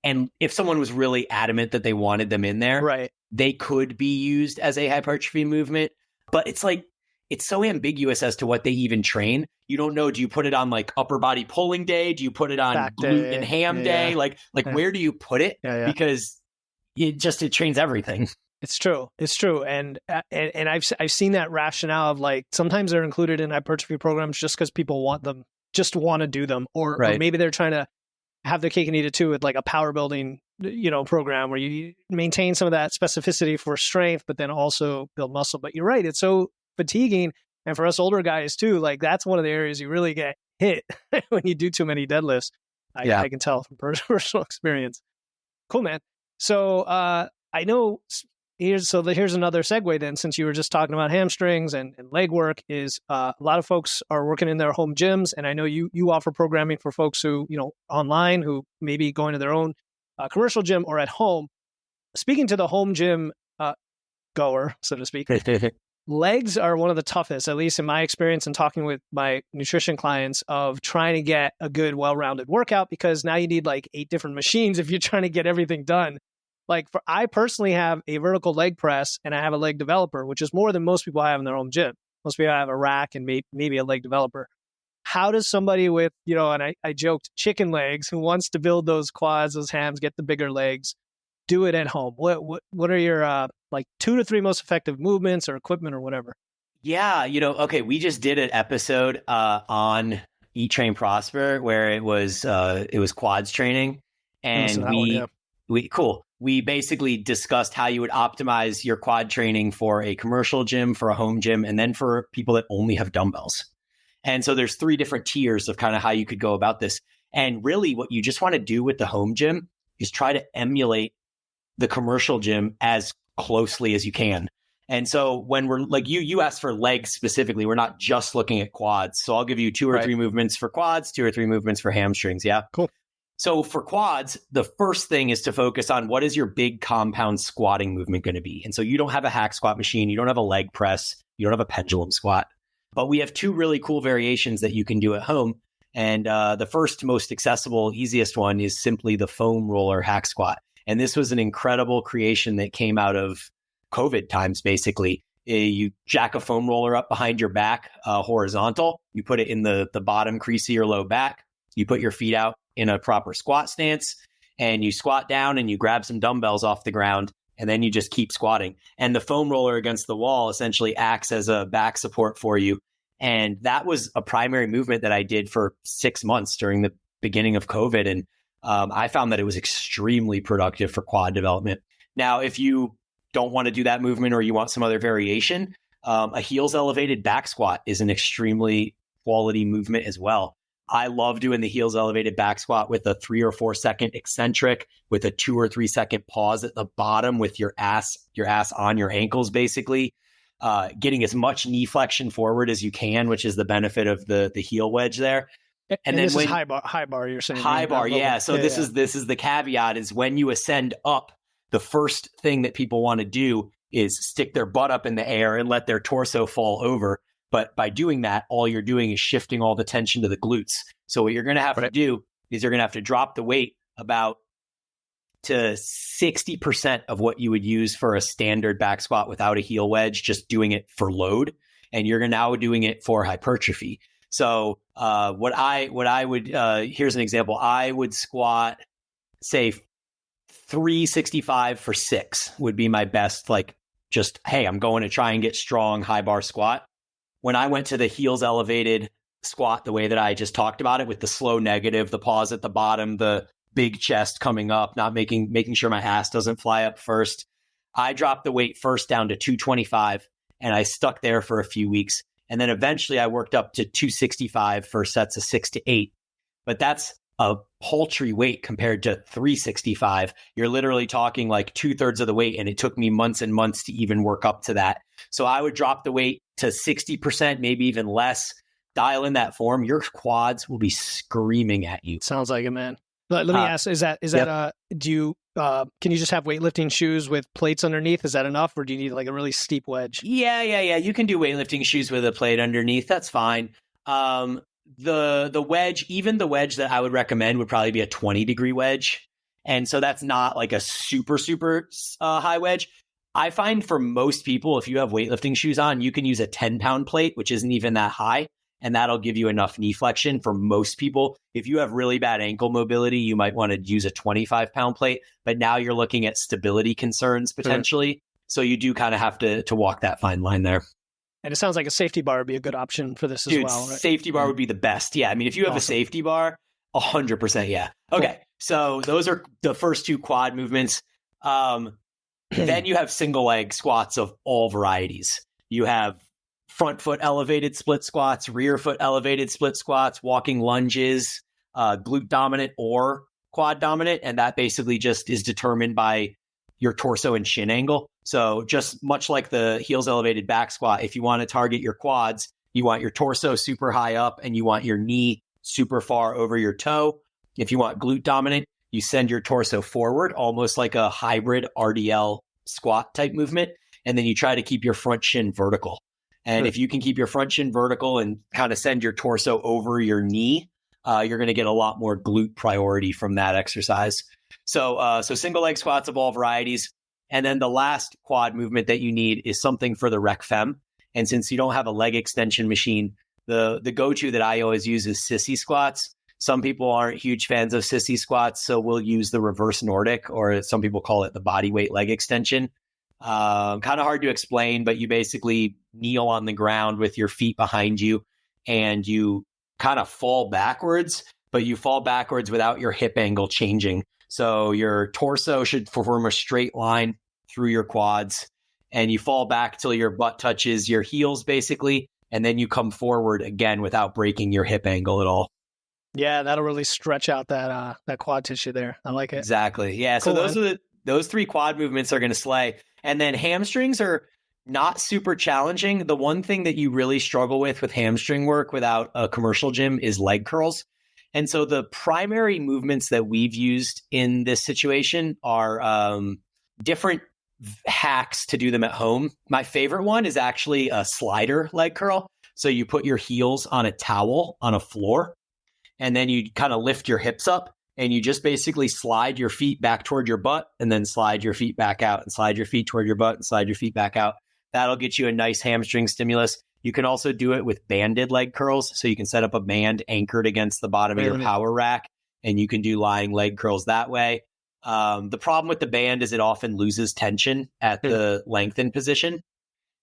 And if someone was really adamant that they wanted them in there, right, they could be used as a hypertrophy movement. But it's like, it's so ambiguous as to what they even train. You don't know. Do you put it on like upper body pulling day? Do you put it on back glute day, and ham day? Like where do you put it? Because it trains everything. It's true. And I've seen that rationale of like, sometimes they're included in hypertrophy programs just because people want them, just want to do them. Or maybe they're trying to have their cake and eat it too with like a power building, program where you maintain some of that specificity for strength, but then also build muscle. But you're right. It's so fatiguing. And for us older guys too, like that's one of the areas you really get hit when you do too many deadlifts. I can tell from personal experience. Cool, man. So I know here's another segue then, since you were just talking about hamstrings and leg work, is a lot of folks are working in their home gyms. And I know you offer programming for folks who, online, who may be going to their own commercial gym or at home. Speaking to the home gym goer, so to speak, legs are one of the toughest, at least in my experience and talking with my nutrition clients, of trying to get a good, well-rounded workout, because now you need like 8 different machines if you're trying to get everything done. Like I personally have a vertical leg press and I have a leg developer, which is more than most people have in their home gym. Most people have a rack and maybe a leg developer. How does somebody with, and I joked, chicken legs, who wants to build those quads, those hams, get the bigger legs, do it at home? What are your like 2 to 3 most effective movements or equipment or whatever? Yeah, okay, we just did an episode on Eat Train Prosper where it was quads training, and we basically discussed how you would optimize your quad training for a commercial gym, for a home gym, and then for people that only have dumbbells. And so there's 3 different tiers of kind of how you could go about this. And really what you just want to do with the home gym is try to emulate the commercial gym as closely as you can. And so when we're like, you asked for legs specifically, we're not just looking at quads. So I'll give you 2 or 3 movements for quads, 2 or 3 movements for hamstrings. Yeah. Cool. So for quads, the first thing is to focus on what is your big compound squatting movement going to be. And so you don't have a hack squat machine. You don't have a leg press. You don't have a pendulum squat. But we have 2 really cool variations that you can do at home. And the first, most accessible, easiest one is simply the foam roller hack squat. And this was an incredible creation that came out of COVID times, basically. You jack a foam roller up behind your back, horizontal. You put it in the bottom crease of your low back. You put your feet out in a proper squat stance, and you squat down and you grab some dumbbells off the ground, and then you just keep squatting. And the foam roller against the wall essentially acts as a back support for you. And that was a primary movement that I did for 6 months during the beginning of COVID. And I found that it was extremely productive for quad development. Now, if you don't want to do that movement or you want some other variation, a heels elevated back squat is an extremely quality movement as well. I love doing the heels elevated back squat with a 3 or 4 second eccentric with a 2 or 3 second pause at the bottom with your ass on your ankles, basically. Getting as much knee flexion forward as you can, which is the benefit of the heel wedge there. And then this is high bar, you're saying? High bar, yeah. So this is the caveat, is when you ascend up, the first thing that people want to do is stick their butt up in the air and let their torso fall over. But by doing that, all you're doing is shifting all the tension to the glutes. So what you're going to have to do is you're going to have to drop the weight about to 60% of what you would use for a standard back squat without a heel wedge, just doing it for load. And you're now doing it for hypertrophy. So what I would, here's an example. I would squat, say 365 for 6 would be my best like just, hey, I'm going to try and get strong high bar squat. When I went to the heels elevated squat, the way that I just talked about it, with the slow negative, the pause at the bottom, the big chest coming up, not making sure my ass doesn't fly up first, I dropped the weight first down to 225, and I stuck there for a few weeks. And then eventually I worked up to 265 for sets of 6 to 8. But that's a paltry weight compared to 365. You're literally talking like 2/3 of the weight. And it took me months and months to even work up to that. So I would drop the weight to 60%, maybe even less, dial in that form. Your quads will be screaming at you. Sounds like it, man. Let me ask, can you just have weightlifting shoes with plates underneath? Is that enough? Or do you need like a really steep wedge? Yeah. You can do weightlifting shoes with a plate underneath. That's fine. The wedge, even the wedge that I would recommend would probably be a 20-degree wedge. And so that's not like a super high wedge. I find for most people, if you have weightlifting shoes on, you can use a 10-pound plate, which isn't even that high. And that'll give you enough knee flexion for most people. If you have really bad ankle mobility, you might want to use a 25-pound plate. But now you're looking at stability concerns potentially. Sure. So you do kind of have to walk that fine line there. And it sounds like a safety bar would be a good option for this as well, right? Safety bar would be the best. Yeah. I mean, if you have a safety bar, 100%. Yeah. Okay. Cool. So those are the first two quad movements. Then you have single leg squats of all varieties. You have front foot elevated split squats, rear foot elevated split squats, walking lunges, glute dominant or quad dominant. And that basically just is determined by your torso and shin angle. So just much like the heels elevated back squat, if you want to target your quads, you want your torso super high up and you want your knee super far over your toe. If you want glute dominant, you send your torso forward, almost like a hybrid RDL squat type movement. And then you try to keep your front shin vertical. And if you can keep your front shin vertical and kind of send your torso over your knee, you're going to get a lot more glute priority from that exercise. So single leg squats of all varieties. And then the last quad movement that you need is something for the rec fem. And since you don't have a leg extension machine, the go-to that I always use is sissy squats. Some people aren't huge fans of sissy squats, so we'll use the reverse Nordic, or some people call it the body weight leg extension. Kind of hard to explain, but you basically kneel on the ground with your feet behind you and you kind of fall backwards, but you fall backwards without your hip angle changing. So your torso should form a straight line through your quads and you fall back till your butt touches your heels basically. And then you come forward again without breaking your hip angle at all. Yeah, that'll really stretch out that quad tissue there. I like it. Exactly. Yeah. Cool, so those three quad movements are going to slay. And then hamstrings are not super challenging. The one thing that you really struggle with hamstring work without a commercial gym is leg curls. And so the primary movements that we've used in this situation are different hacks to do them at home. My favorite one is actually a slider leg curl. So you put your heels on a towel on a floor, and then you kind of lift your hips up and you just basically slide your feet back toward your butt and then slide your feet back out and slide your feet toward your butt and slide your feet back out. That'll get you a nice hamstring stimulus. You can also do it with banded leg curls. So you can set up a band anchored against the bottom of your power rack and you can do lying leg curls that way. The problem with the band is it often loses tension at the lengthened position.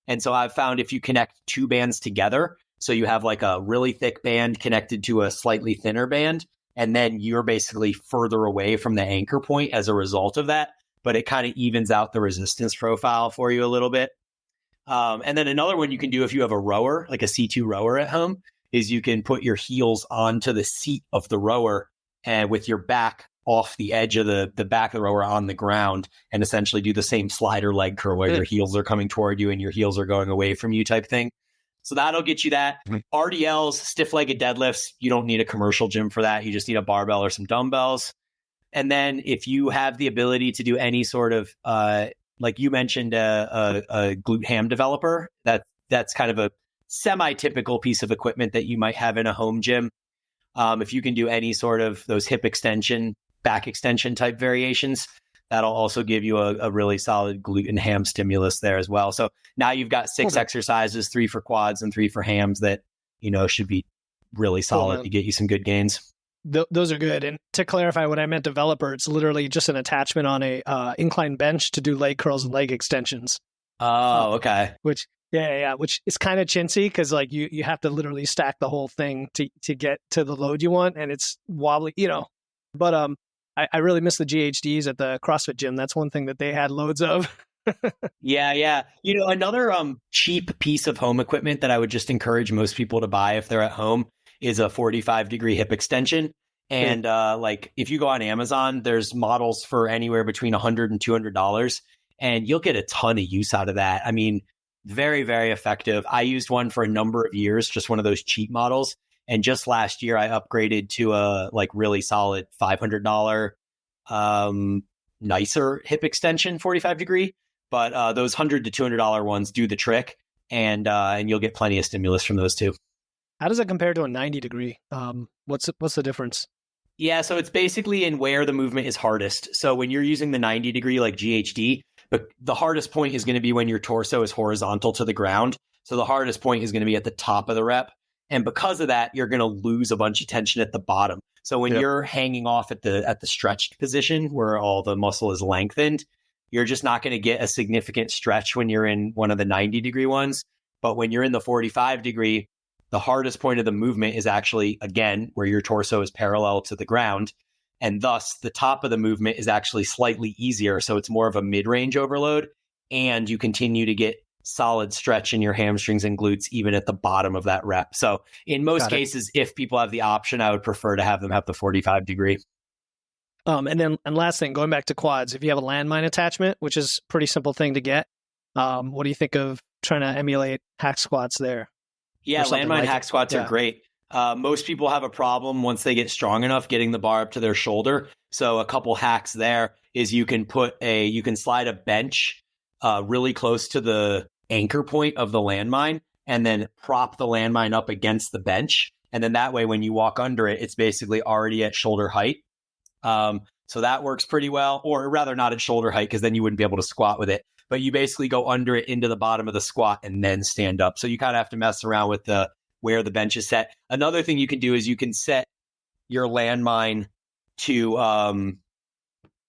And so I've found if you connect two bands together, so you have like a really thick band connected to a slightly thinner band, and then you're basically further away from the anchor point as a result of that, but it kind of evens out the resistance profile for you a little bit. And then another one you can do if you have a rower, like a C2 rower at home, is you can put your heels onto the seat of the rower and with your back off the edge of the back of the rower on the ground and essentially do the same slider leg curl where your heels are coming toward you and your heels are going away from you type thing. So that'll get you that. RDLs, stiff-legged deadlifts, you don't need a commercial gym for that. You just need a barbell or some dumbbells. And then if you have the ability to do any sort of, like you mentioned, a glute ham developer, that's kind of a semi-typical piece of equipment that you might have in a home gym. If you can do any sort of those hip extension, back extension type variations, that'll also give you a really solid glute and ham stimulus there as well. So now you've got 6 exercises, 3 for quads and 3 for hams that, should be really solid to get you some good gains. Those are good. And to clarify what I meant developer, it's literally just an attachment on a incline bench to do leg curls and leg extensions. Okay. which which is kind of chintzy because like you have to literally stack the whole thing to get to the load you want, and it's wobbly, But I really miss the GHDs at the CrossFit gym. That's one thing that they had loads of. Yeah. Another cheap piece of home equipment that I would just encourage most people to buy if they're at home is a 45-degree hip extension. And like if you go on Amazon, there's models for anywhere between $100 and $200, and you'll get a ton of use out of that. I mean, very, very effective. I used one for a number of years, just one of those cheap models. And just last year, I upgraded to a like really solid $500 nicer hip extension 45-degree. But those $100 to $200 ones do the trick, and you'll get plenty of stimulus from those too. How does that compare to a 90-degree? What's the difference? Yeah, so it's basically in where the movement is hardest. So when you're using the 90-degree like GHD, but the hardest point is going to be when your torso is horizontal to the ground. So the hardest point is going to be at the top of the rep. And because of that, you're going to lose a bunch of tension at the bottom. So when you're hanging off at the stretched position where all the muscle is lengthened, you're just not going to get a significant stretch when you're in one of the 90-degree ones. But when you're in the 45-degree, the hardest point of the movement is actually, again, where your torso is parallel to the ground. And thus, the top of the movement is actually slightly easier. So it's more of a mid-range overload. And you continue to get solid stretch in your hamstrings and glutes, even at the bottom of that rep. So in most cases, if people have the option, I would prefer to have them have the 45-degree. And last thing, going back to quads, if you have a landmine attachment, which is a pretty simple thing to get, what do you think of trying to emulate hack squats there? Yeah, landmine hack squats are great. Most people have a problem once they get strong enough getting the bar up to their shoulder. So a couple hacks there is you can slide a bench really close to the anchor point of the landmine and then prop the landmine up against the bench. And then that way, when you walk under it, it's basically already at shoulder height. So that works pretty well, or rather not at shoulder height, because then you wouldn't be able to squat with it. But you basically go under it into the bottom of the squat and then stand up. So you kind of have to mess around with where the bench is set. Another thing you can do is you can set your landmine to,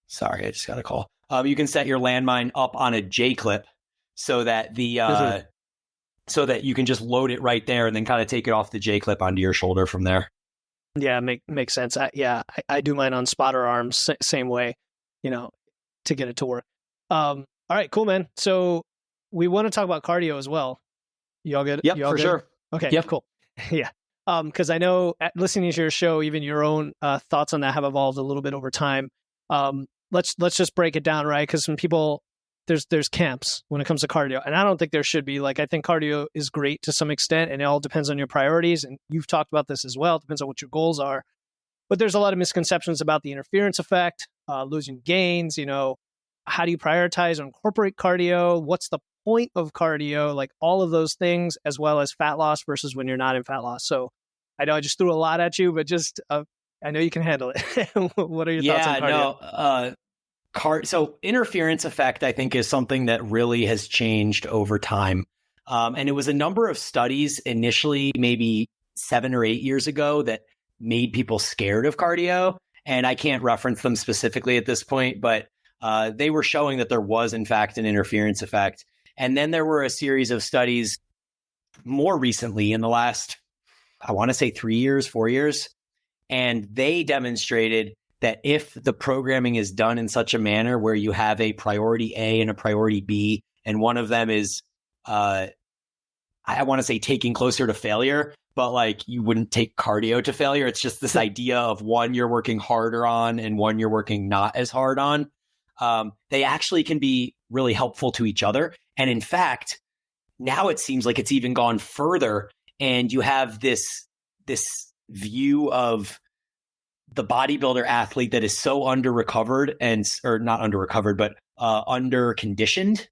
sorry, I just got a call. You can set your landmine up on a J-clip so that so that you can just load it right there and then kind of take it off the J-clip onto your shoulder from there. Yeah, makes sense. I do mine on spotter arms, same way, to get it to work. All right, cool, man. So we want to talk about cardio as well. You all good? Yep, for sure. Okay, yep. Cool. Yeah. Because I know listening to your show, even your own thoughts on that have evolved a little bit over time. Let's just break it down, right? Because some people, there's camps when it comes to cardio, and I don't think there should be. Like, I think cardio is great to some extent, and it all depends on your priorities. And you've talked about this as well. It depends on what your goals are. But there's a lot of misconceptions about the interference effect, losing gains. How do you prioritize or incorporate cardio? What's the point of cardio? Like all of those things, as well as fat loss versus when you're not in fat loss. So I know I just threw a lot at you, but just I know you can handle it. What are your thoughts on cardio? So interference effect, I think, is something that really has changed over time. And it was a number of studies initially, maybe 7 or 8 years ago, that made people scared of cardio. And I can't reference them specifically at this point, but they were showing that there was, in fact, an interference effect. And then there were a series of studies more recently in the last, I want to say 3 years, 4 years. And they demonstrated that if the programming is done in such a manner where you have a priority A and a priority B, and one of them is, I want to say taking closer to failure, but like you wouldn't take cardio to failure. It's just this idea of one you're working harder on and one you're working not as hard on. They actually can be really helpful to each other. And in fact, now it seems like it's even gone further, and you have this view of the bodybuilder athlete that is so under conditioned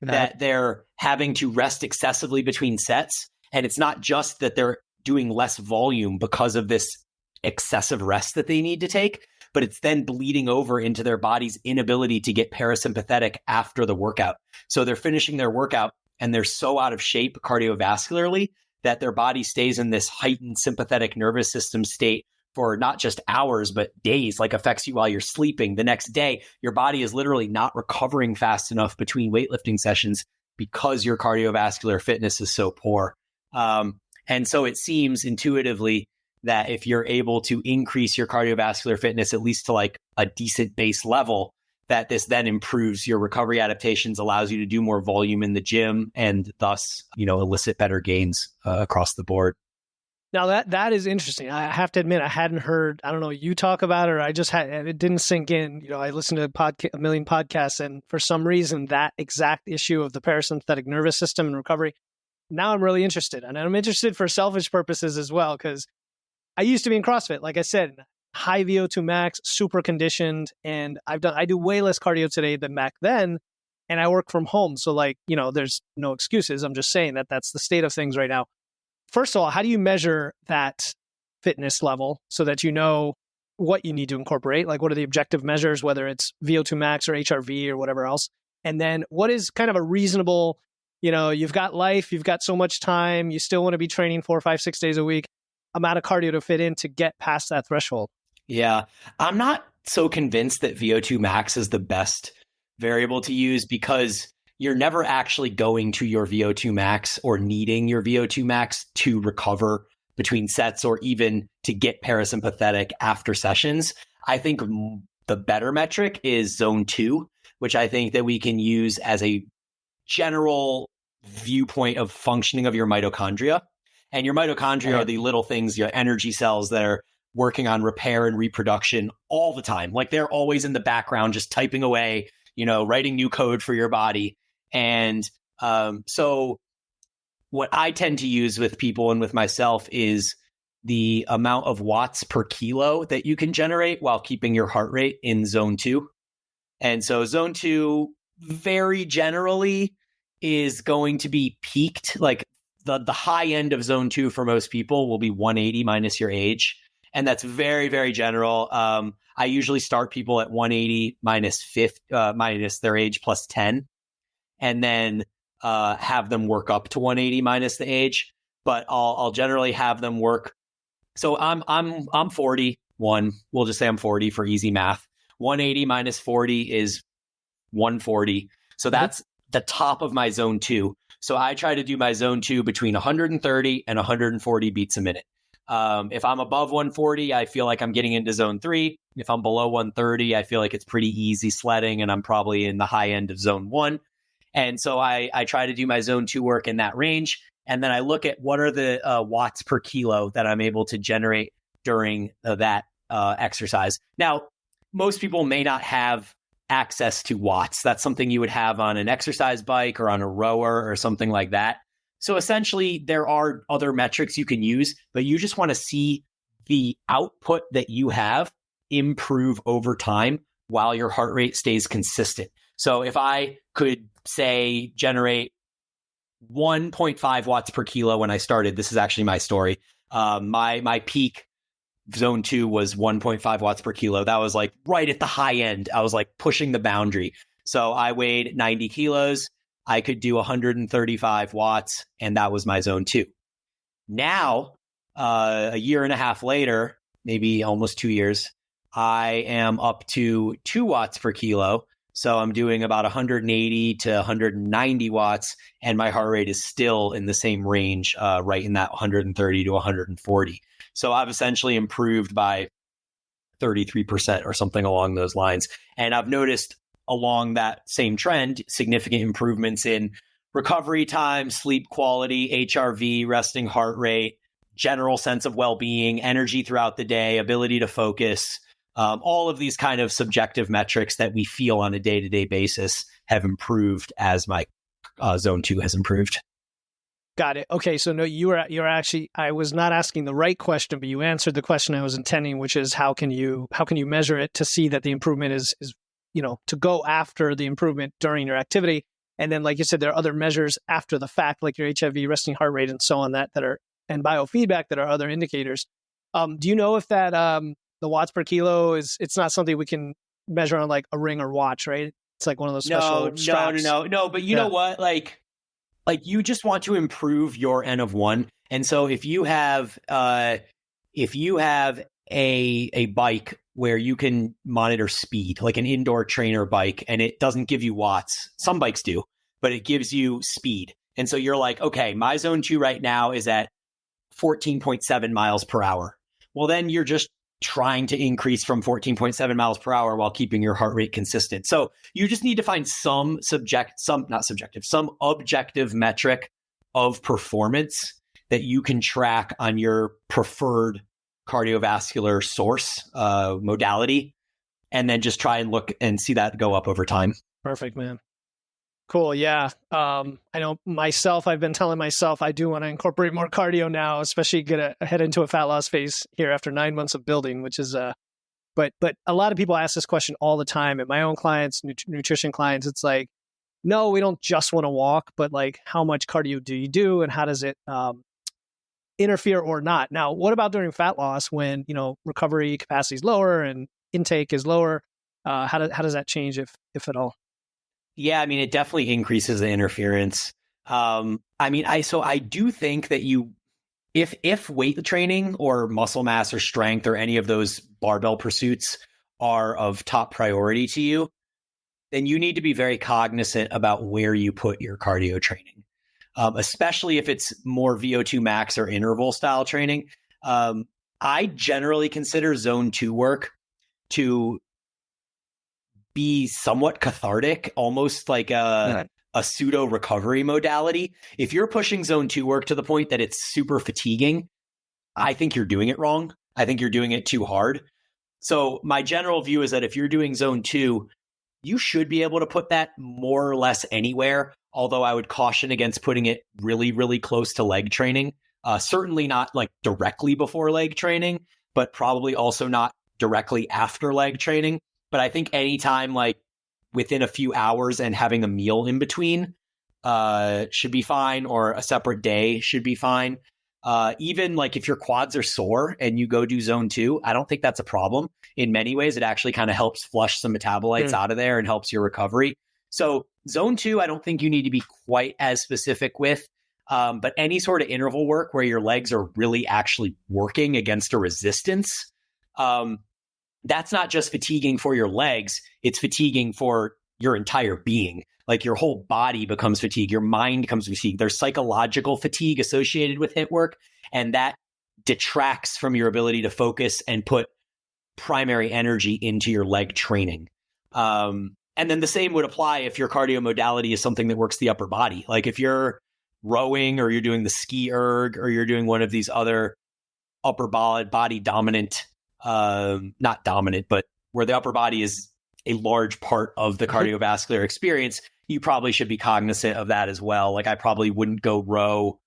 that they're having to rest excessively between sets. And it's not just that they're doing less volume because of this excessive rest that they need to take, but it's then bleeding over into their body's inability to get parasympathetic after the workout. So they're finishing their workout and they're so out of shape cardiovascularly that their body stays in this heightened sympathetic nervous system state for not just hours, but days, like affects you while you're sleeping. The next day, your body is literally not recovering fast enough between weightlifting sessions because your cardiovascular fitness is so poor. And so it seems intuitively that if you're able to increase your cardiovascular fitness, at least to like a decent base level, that this then improves your recovery adaptations, allows you to do more volume in the gym, and thus, elicit better gains across the board. Now that is interesting. I have to admit, I hadn't heard, I don't know, you talk about it, or it didn't sink in. I listened to a million podcasts, and for some reason, that exact issue of the parasympathetic nervous system and recovery, now I'm really interested. And I'm interested for selfish purposes as well, because I used to be in CrossFit, like I said, high VO2 max, super conditioned, and I do way less cardio today than back then, and I work from home. So there's no excuses. I'm just saying that that's the state of things right now. First of all, how do you measure that fitness level so that you know what you need to incorporate? Like, what are the objective measures, whether it's VO2 max or HRV or whatever else? And then what is kind of a reasonable, you've got life, you've got so much time, you still want to be training 4, 5, 6 days a week, amount of cardio to fit in to get past that threshold? Yeah, I'm not so convinced that VO2 max is the best variable to use, because you're never actually going to your VO2 max or needing your VO2 max to recover between sets or even to get parasympathetic after sessions. I think the better metric is zone 2, which I think that we can use as a general viewpoint of functioning of your mitochondria. And your mitochondria are the little things, your energy cells that are working on repair and reproduction all the time. Like, they're always in the background, just typing away, writing new code for your body. And so what I tend to use with people and with myself is the amount of watts per kilo that you can generate while keeping your heart rate in zone 2. And so zone 2 very generally is going to be peaked. Like, the high end of zone 2 for most people will be 180 minus your age. And that's very, very general. I usually start people at 180 minus their age plus 10. And then have them work up to 180 minus the age. But I'll generally have them work. So I'm 41. We'll just say I'm 40 for easy math. 180 minus 40 is 140. So that's the top of my zone 2. So I try to do my zone 2 between 130 and 140 beats a minute. If I'm above 140, I feel like I'm getting into zone 3. If I'm below 130, I feel like it's pretty easy sledding, and I'm probably in the high end of zone 1. And so I try to do my zone 2 work in that range. And then I look at what are the watts per kilo that I'm able to generate during that exercise. Now, most people may not have access to watts. That's something you would have on an exercise bike or on a rower or something like that. So essentially, there are other metrics you can use, but you just want to see the output that you have improve over time while your heart rate stays consistent. So if I could say generate 1.5 watts per kilo when I started, this is actually my story. My peak zone 2 was 1.5 watts per kilo. That was like right at the high end. I was like pushing the boundary. So I weighed 90 kilos. I could do 135 watts, and that was my zone 2. Now, a year and a half later, maybe almost 2 years, I am up to 2 watts per kilo. So I'm doing about 180 to 190 watts, and my heart rate is still in the same range, right in that 130 to 140. So I've essentially improved by 33% or something along those lines. And I've noticed along that same trend, significant improvements in recovery time, sleep quality, HRV, resting heart rate, general sense of well-being, energy throughout the day, ability to focus. All of these kind of subjective metrics that we feel on a day-to-day basis have improved as my zone 2 has improved. Got it. Okay, so no, you're actually, I was not asking the right question, but you answered the question I was intending, which is how can you measure it to see that the improvement is to go after the improvement during your activity. And then, like you said, there are other measures after the fact, like your HIV, resting heart rate, and so on that are, and biofeedback that are other indicators. Do you know if that the watts per kilo it's not something we can measure on like a ring or watch, right? It's like one of those special straps. No. But you know what? Like you just want to improve your N of 1. And so if you have a bike where you can monitor speed, like an indoor trainer bike, and it doesn't give you watts, some bikes do, but it gives you speed. And so you're like, okay, my zone 2 right now is at 14.7 miles per hour. Well, then you're just trying to increase from 14.7 miles per hour while keeping your heart rate consistent. So you just need to find some objective metric of performance that you can track on your preferred cardiovascular source modality, and then just try and look and see that go up over time. Perfect, man. Cool. Yeah. I know myself, I've been telling myself I do want to incorporate more cardio now, especially head into a fat loss phase here after 9 months of building, which is, but a lot of people ask this question all the time. And my own clients, nutrition clients, it's like, no, we don't just want to walk, but like, how much cardio do you do? And how does it interfere or not? Now, what about during fat loss when, recovery capacity is lower and intake is lower? How does that change if at all? Yeah, I mean, it definitely increases the interference. I do think that if weight training or muscle mass or strength or any of those barbell pursuits are of top priority to you, then you need to be very cognizant about where you put your cardio training, especially if it's more VO2 max or interval style training. I generally consider zone 2 work to be somewhat cathartic, almost like a pseudo recovery modality. If you're pushing zone 2 work to the point that it's super fatiguing, I think you're doing it wrong. I think you're doing it too hard. So my general view is that if you're doing zone 2, you should be able to put that more or less anywhere. Although I would caution against putting it really, really close to leg training. Certainly not like directly before leg training, but probably also not directly after leg training. But I think anytime like within a few hours and having a meal in between should be fine, or a separate day should be fine. Even like if your quads are sore and you go do zone 2, I don't think that's a problem. In many ways, it actually kind of helps flush some metabolites out of there and helps your recovery. So zone 2, I don't think you need to be quite as specific with, but any sort of interval work where your legs are really actually working against a resistance, that's not just fatiguing for your legs, it's fatiguing for your entire being. Like your whole body becomes fatigued, your mind becomes fatigued. There's psychological fatigue associated with HIIT work, and that detracts from your ability to focus and put primary energy into your leg training. And then the same would apply if your cardio modality is something that works the upper body. Like if you're rowing or you're doing the ski erg or you're doing one of these other upper body dominant, not dominant, but where the upper body is a large part of the cardiovascular experience, you probably should be cognizant of that as well. Like I probably wouldn't go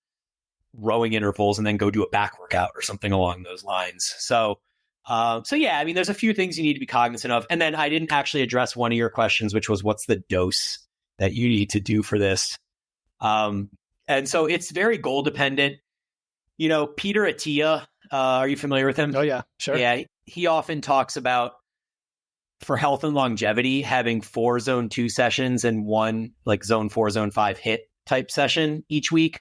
rowing intervals and then go do a back workout or something along those lines. So yeah, I mean, there's a few things you need to be cognizant of. And then I didn't actually address one of your questions, which was what's the dose that you need to do for this? And so it's very goal dependent. Peter Attia, are you familiar with him? Oh yeah, sure. Yeah, he often talks about, for health and longevity, having 4 zone 2 sessions and 1 like zone 4, zone 5 HIIT type session each week.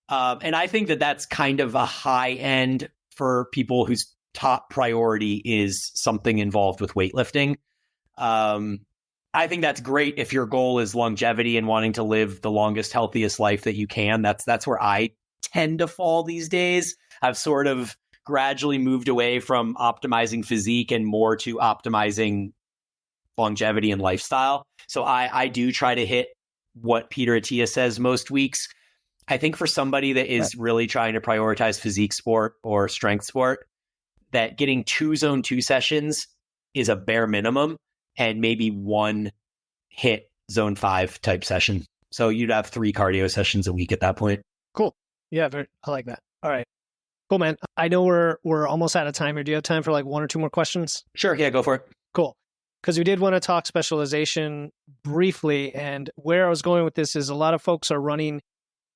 And I think that that's kind of a high end for people whose top priority is something involved with weightlifting. I think that's great if your goal is longevity and wanting to live the longest, healthiest life that you can. That's where I tend to fall these days. I've sort of gradually moved away from optimizing physique and more to optimizing longevity and lifestyle. So I do try to hit what Peter Attia says most weeks. I think for somebody that is really trying to prioritize physique sport or strength sport, that getting 2 zone 2 sessions is a bare minimum, and maybe 1 HIIT zone 5 type session. So you'd have 3 cardio sessions a week at that point. Cool. Yeah, I like that. All right. Cool, man. I know we're almost out of time here. Do you have time for like 1 or 2 more questions? Sure. Yeah, go for it. Cool. Because we did want to talk specialization briefly. And where I was going with this is a lot of folks are running,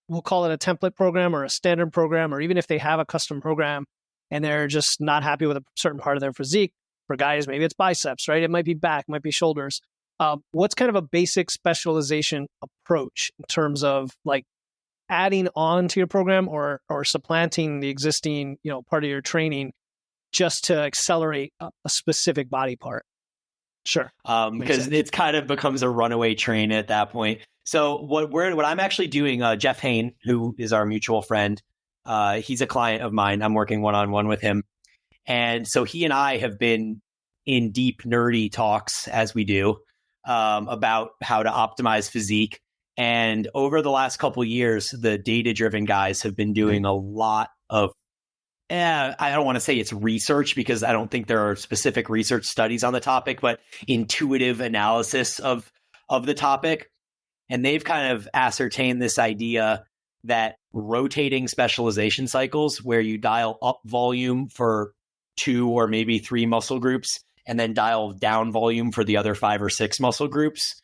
we'll call it a template program or a standard program, or even if they have a custom program and they're just not happy with a certain part of their physique. For guys, maybe it's biceps, right? It might be back, might be shoulders. What's kind of a basic specialization approach in terms of like adding on to your program or supplanting the existing, part of your training just to accelerate a specific body part? Sure. Because it's kind of becomes a runaway train at that point. So what I'm actually doing, Jeff Hain, who is our mutual friend, he's a client of mine. I'm working one-on-one with him. And so he and I have been in deep nerdy talks, as we do, about how to optimize physique. And over the last couple of years, the data-driven guys have been doing a lot of, I don't want to say it's research because I don't think there are specific research studies on the topic, but intuitive analysis of the topic. And they've kind of ascertained this idea that rotating specialization cycles, where you dial up volume for 2 or maybe 3 muscle groups and then dial down volume for the other 5 or 6 muscle groups,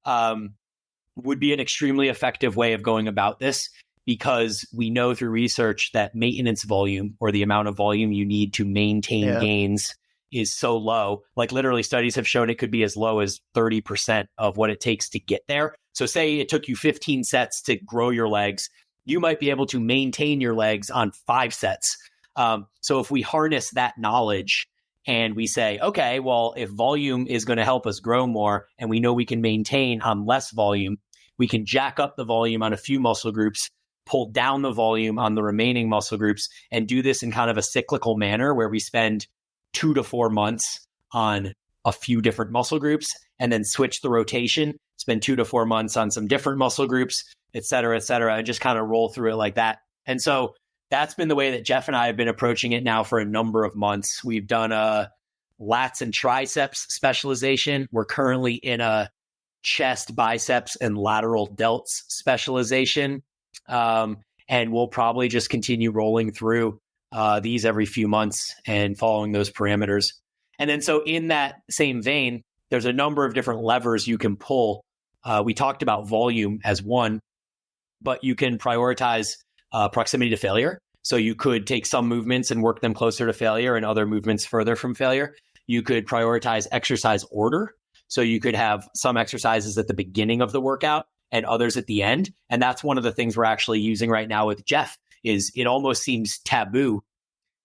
would be an extremely effective way of going about this, because we know through research that maintenance volume, or the amount of volume you need to maintain gains, is so low. Like literally studies have shown it could be as low as 30% of what it takes to get there. So say it took you 15 sets to grow your legs, you might be able to maintain your legs on 5 sets. So if we harness that knowledge and we say, okay, well, if volume is going to help us grow more and we know we can maintain on less volume, we can jack up the volume on a few muscle groups, pull down the volume on the remaining muscle groups, and do this in kind of a cyclical manner where we spend 2 to 4 months on a few different muscle groups and then switch the rotation, spend 2 to 4 months on some different muscle groups, et cetera, and just kind of roll through it like that. And so that's been the way that Jeff and I have been approaching it now for a number of months. We've done a lats and triceps specialization. We're currently in a chest, biceps, and lateral delts specialization. And we'll probably just continue rolling through these every few months and following those parameters. And then so in that same vein, there's a number of different levers you can pull. We talked about volume as one, but you can prioritize proximity to failure. So you could take some movements and work them closer to failure and other movements further from failure. You could prioritize exercise order. So you could have some exercises at the beginning of the workout and others at the end. And that's one of the things we're actually using right now with Jeff. Is it almost seems taboo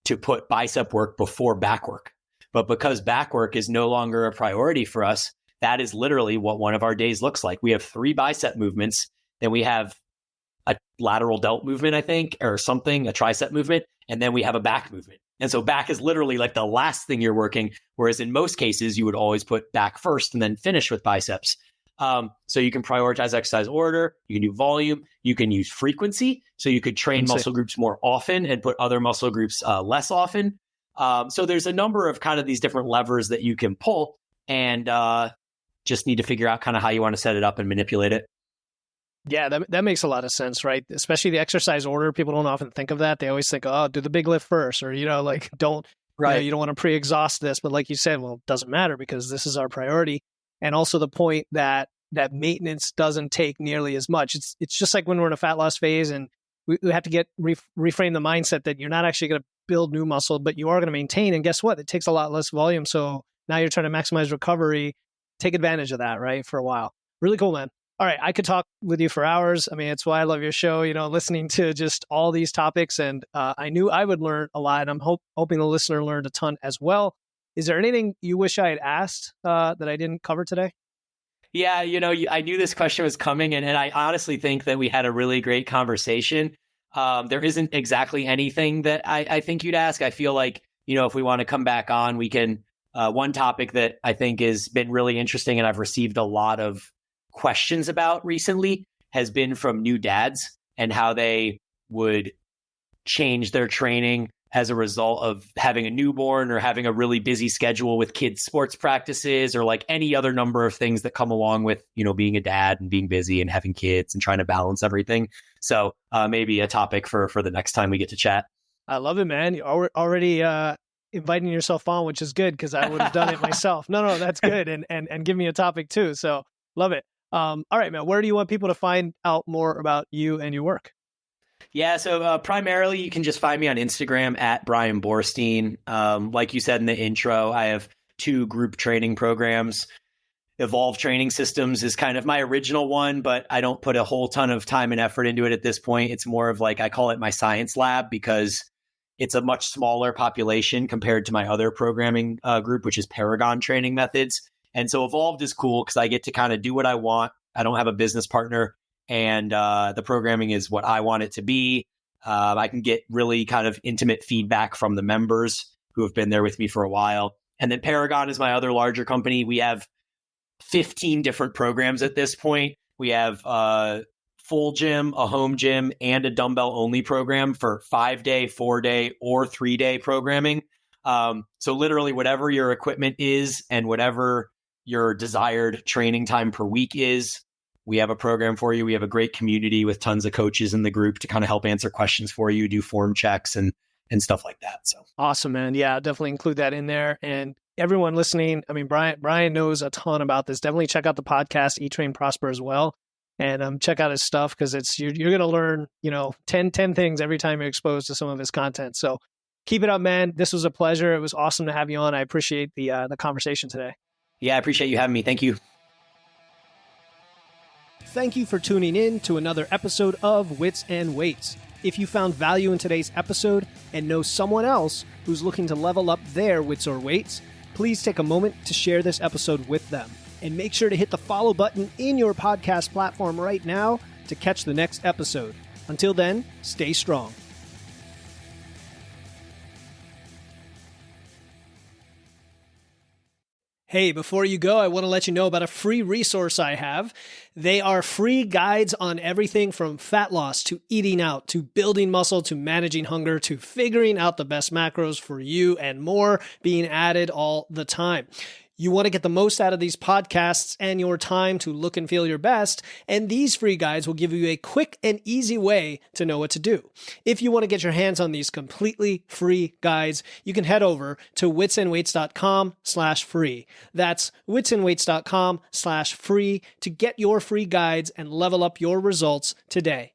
to put bicep work before back work. But because back work is no longer a priority for us, that is literally what one of our days looks like. We have 3 bicep movements, then we have a lateral delt movement, I think, or something, a tricep movement, and then we have a back movement. And so back is literally like the last thing you're working, whereas in most cases, you would always put back first and then finish with biceps. So you can prioritize exercise order, you can do volume, you can use frequency. So you could train muscle groups more often and put other muscle groups less often. So there's a number of kind of these different levers that you can pull, and just need to figure out kind of how you want to set it up and manipulate it. Yeah, that makes a lot of sense, right? Especially the exercise order. People don't often think of that. They always think, oh, do the big lift first, or, like don't, you don't want to pre-exhaust this. But like you said, well, it doesn't matter because this is our priority. And also the point that maintenance doesn't take nearly as much. It's just like when we're in a fat loss phase, and we have to reframe the mindset that you're not actually going to build new muscle, but you are going to maintain. And guess what? It takes a lot less volume. So now you're trying to maximize recovery. Take advantage of that, right? For a while. Really cool, man. All right. I could talk with you for hours. I mean, it's why I love your show, listening to just all these topics. And I knew I would learn a lot, and I'm hoping the listener learned a ton as well. Is there anything you wish I had asked that I didn't cover today? Yeah, I knew this question was coming, and I honestly think that we had a really great conversation. There isn't exactly anything that I think you'd ask. I feel like, if we want to come back on, we can. One topic that I think has been really interesting and I've received a lot of questions about recently has been from new dads and how they would change their training as a result of having a newborn or having a really busy schedule with kids' sports practices, or like any other number of things that come along with, being a dad and being busy and having kids and trying to balance everything. So maybe a topic for the next time we get to chat. I love it, man. You're already inviting yourself on, which is good because I would have done it myself. No, that's good. And give me a topic too. So love it. All right, man. Where do you want people to find out more about you and your work? Yeah, so primarily you can just find me on Instagram at Bryan Boorstein. Like you said in the intro, I have 2 group training programs. Evolve Training Systems is kind of my original one, but I don't put a whole ton of time and effort into it at this point. It's more of like, I call it my science lab because it's a much smaller population compared to my other programming group, which is Paragon Training Methods. And so Evolved is cool because I get to kind of do what I want. I don't have a business partner, and the programming is what I want it to be. I can get really kind of intimate feedback from the members who have been there with me for a while. And then Paragon is my other larger company. We have 15 different programs at this point. We have a full gym, a home gym, and a dumbbell only program for 5-day, 4-day, or 3-day programming. So literally whatever your equipment is and whatever your desired training time per week is, we have a program for you. We have a great community with tons of coaches in the group to kind of help answer questions for you, do form checks and stuff like that. So awesome, man. Yeah, definitely include that in there. And everyone listening, I mean, Bryan knows a ton about this. Definitely check out the podcast, Eat, Train, Prosper as well. And check out his stuff because you're going to learn, 10 things every time you're exposed to some of his content. So keep it up, man. This was a pleasure. It was awesome to have you on. I appreciate the conversation today. Yeah, I appreciate you having me. Thank you. Thank you for tuning in to another episode of Wits and Weights. If you found value in today's episode and know someone else who's looking to level up their wits or weights, please take a moment to share this episode with them. And make sure to hit the follow button in your podcast platform right now to catch the next episode. Until then, stay strong. Hey, before you go, I want to let you know about a free resource I have. They are free guides on everything from fat loss to eating out to building muscle to managing hunger to figuring out the best macros for you and more being added all the time. You want to get the most out of these podcasts and your time to look and feel your best, and these free guides will give you a quick and easy way to know what to do. If you want to get your hands on these completely free guides, you can head over to witsandweights.com/free. That's witsandweights.com/free to get your free guides and level up your results today.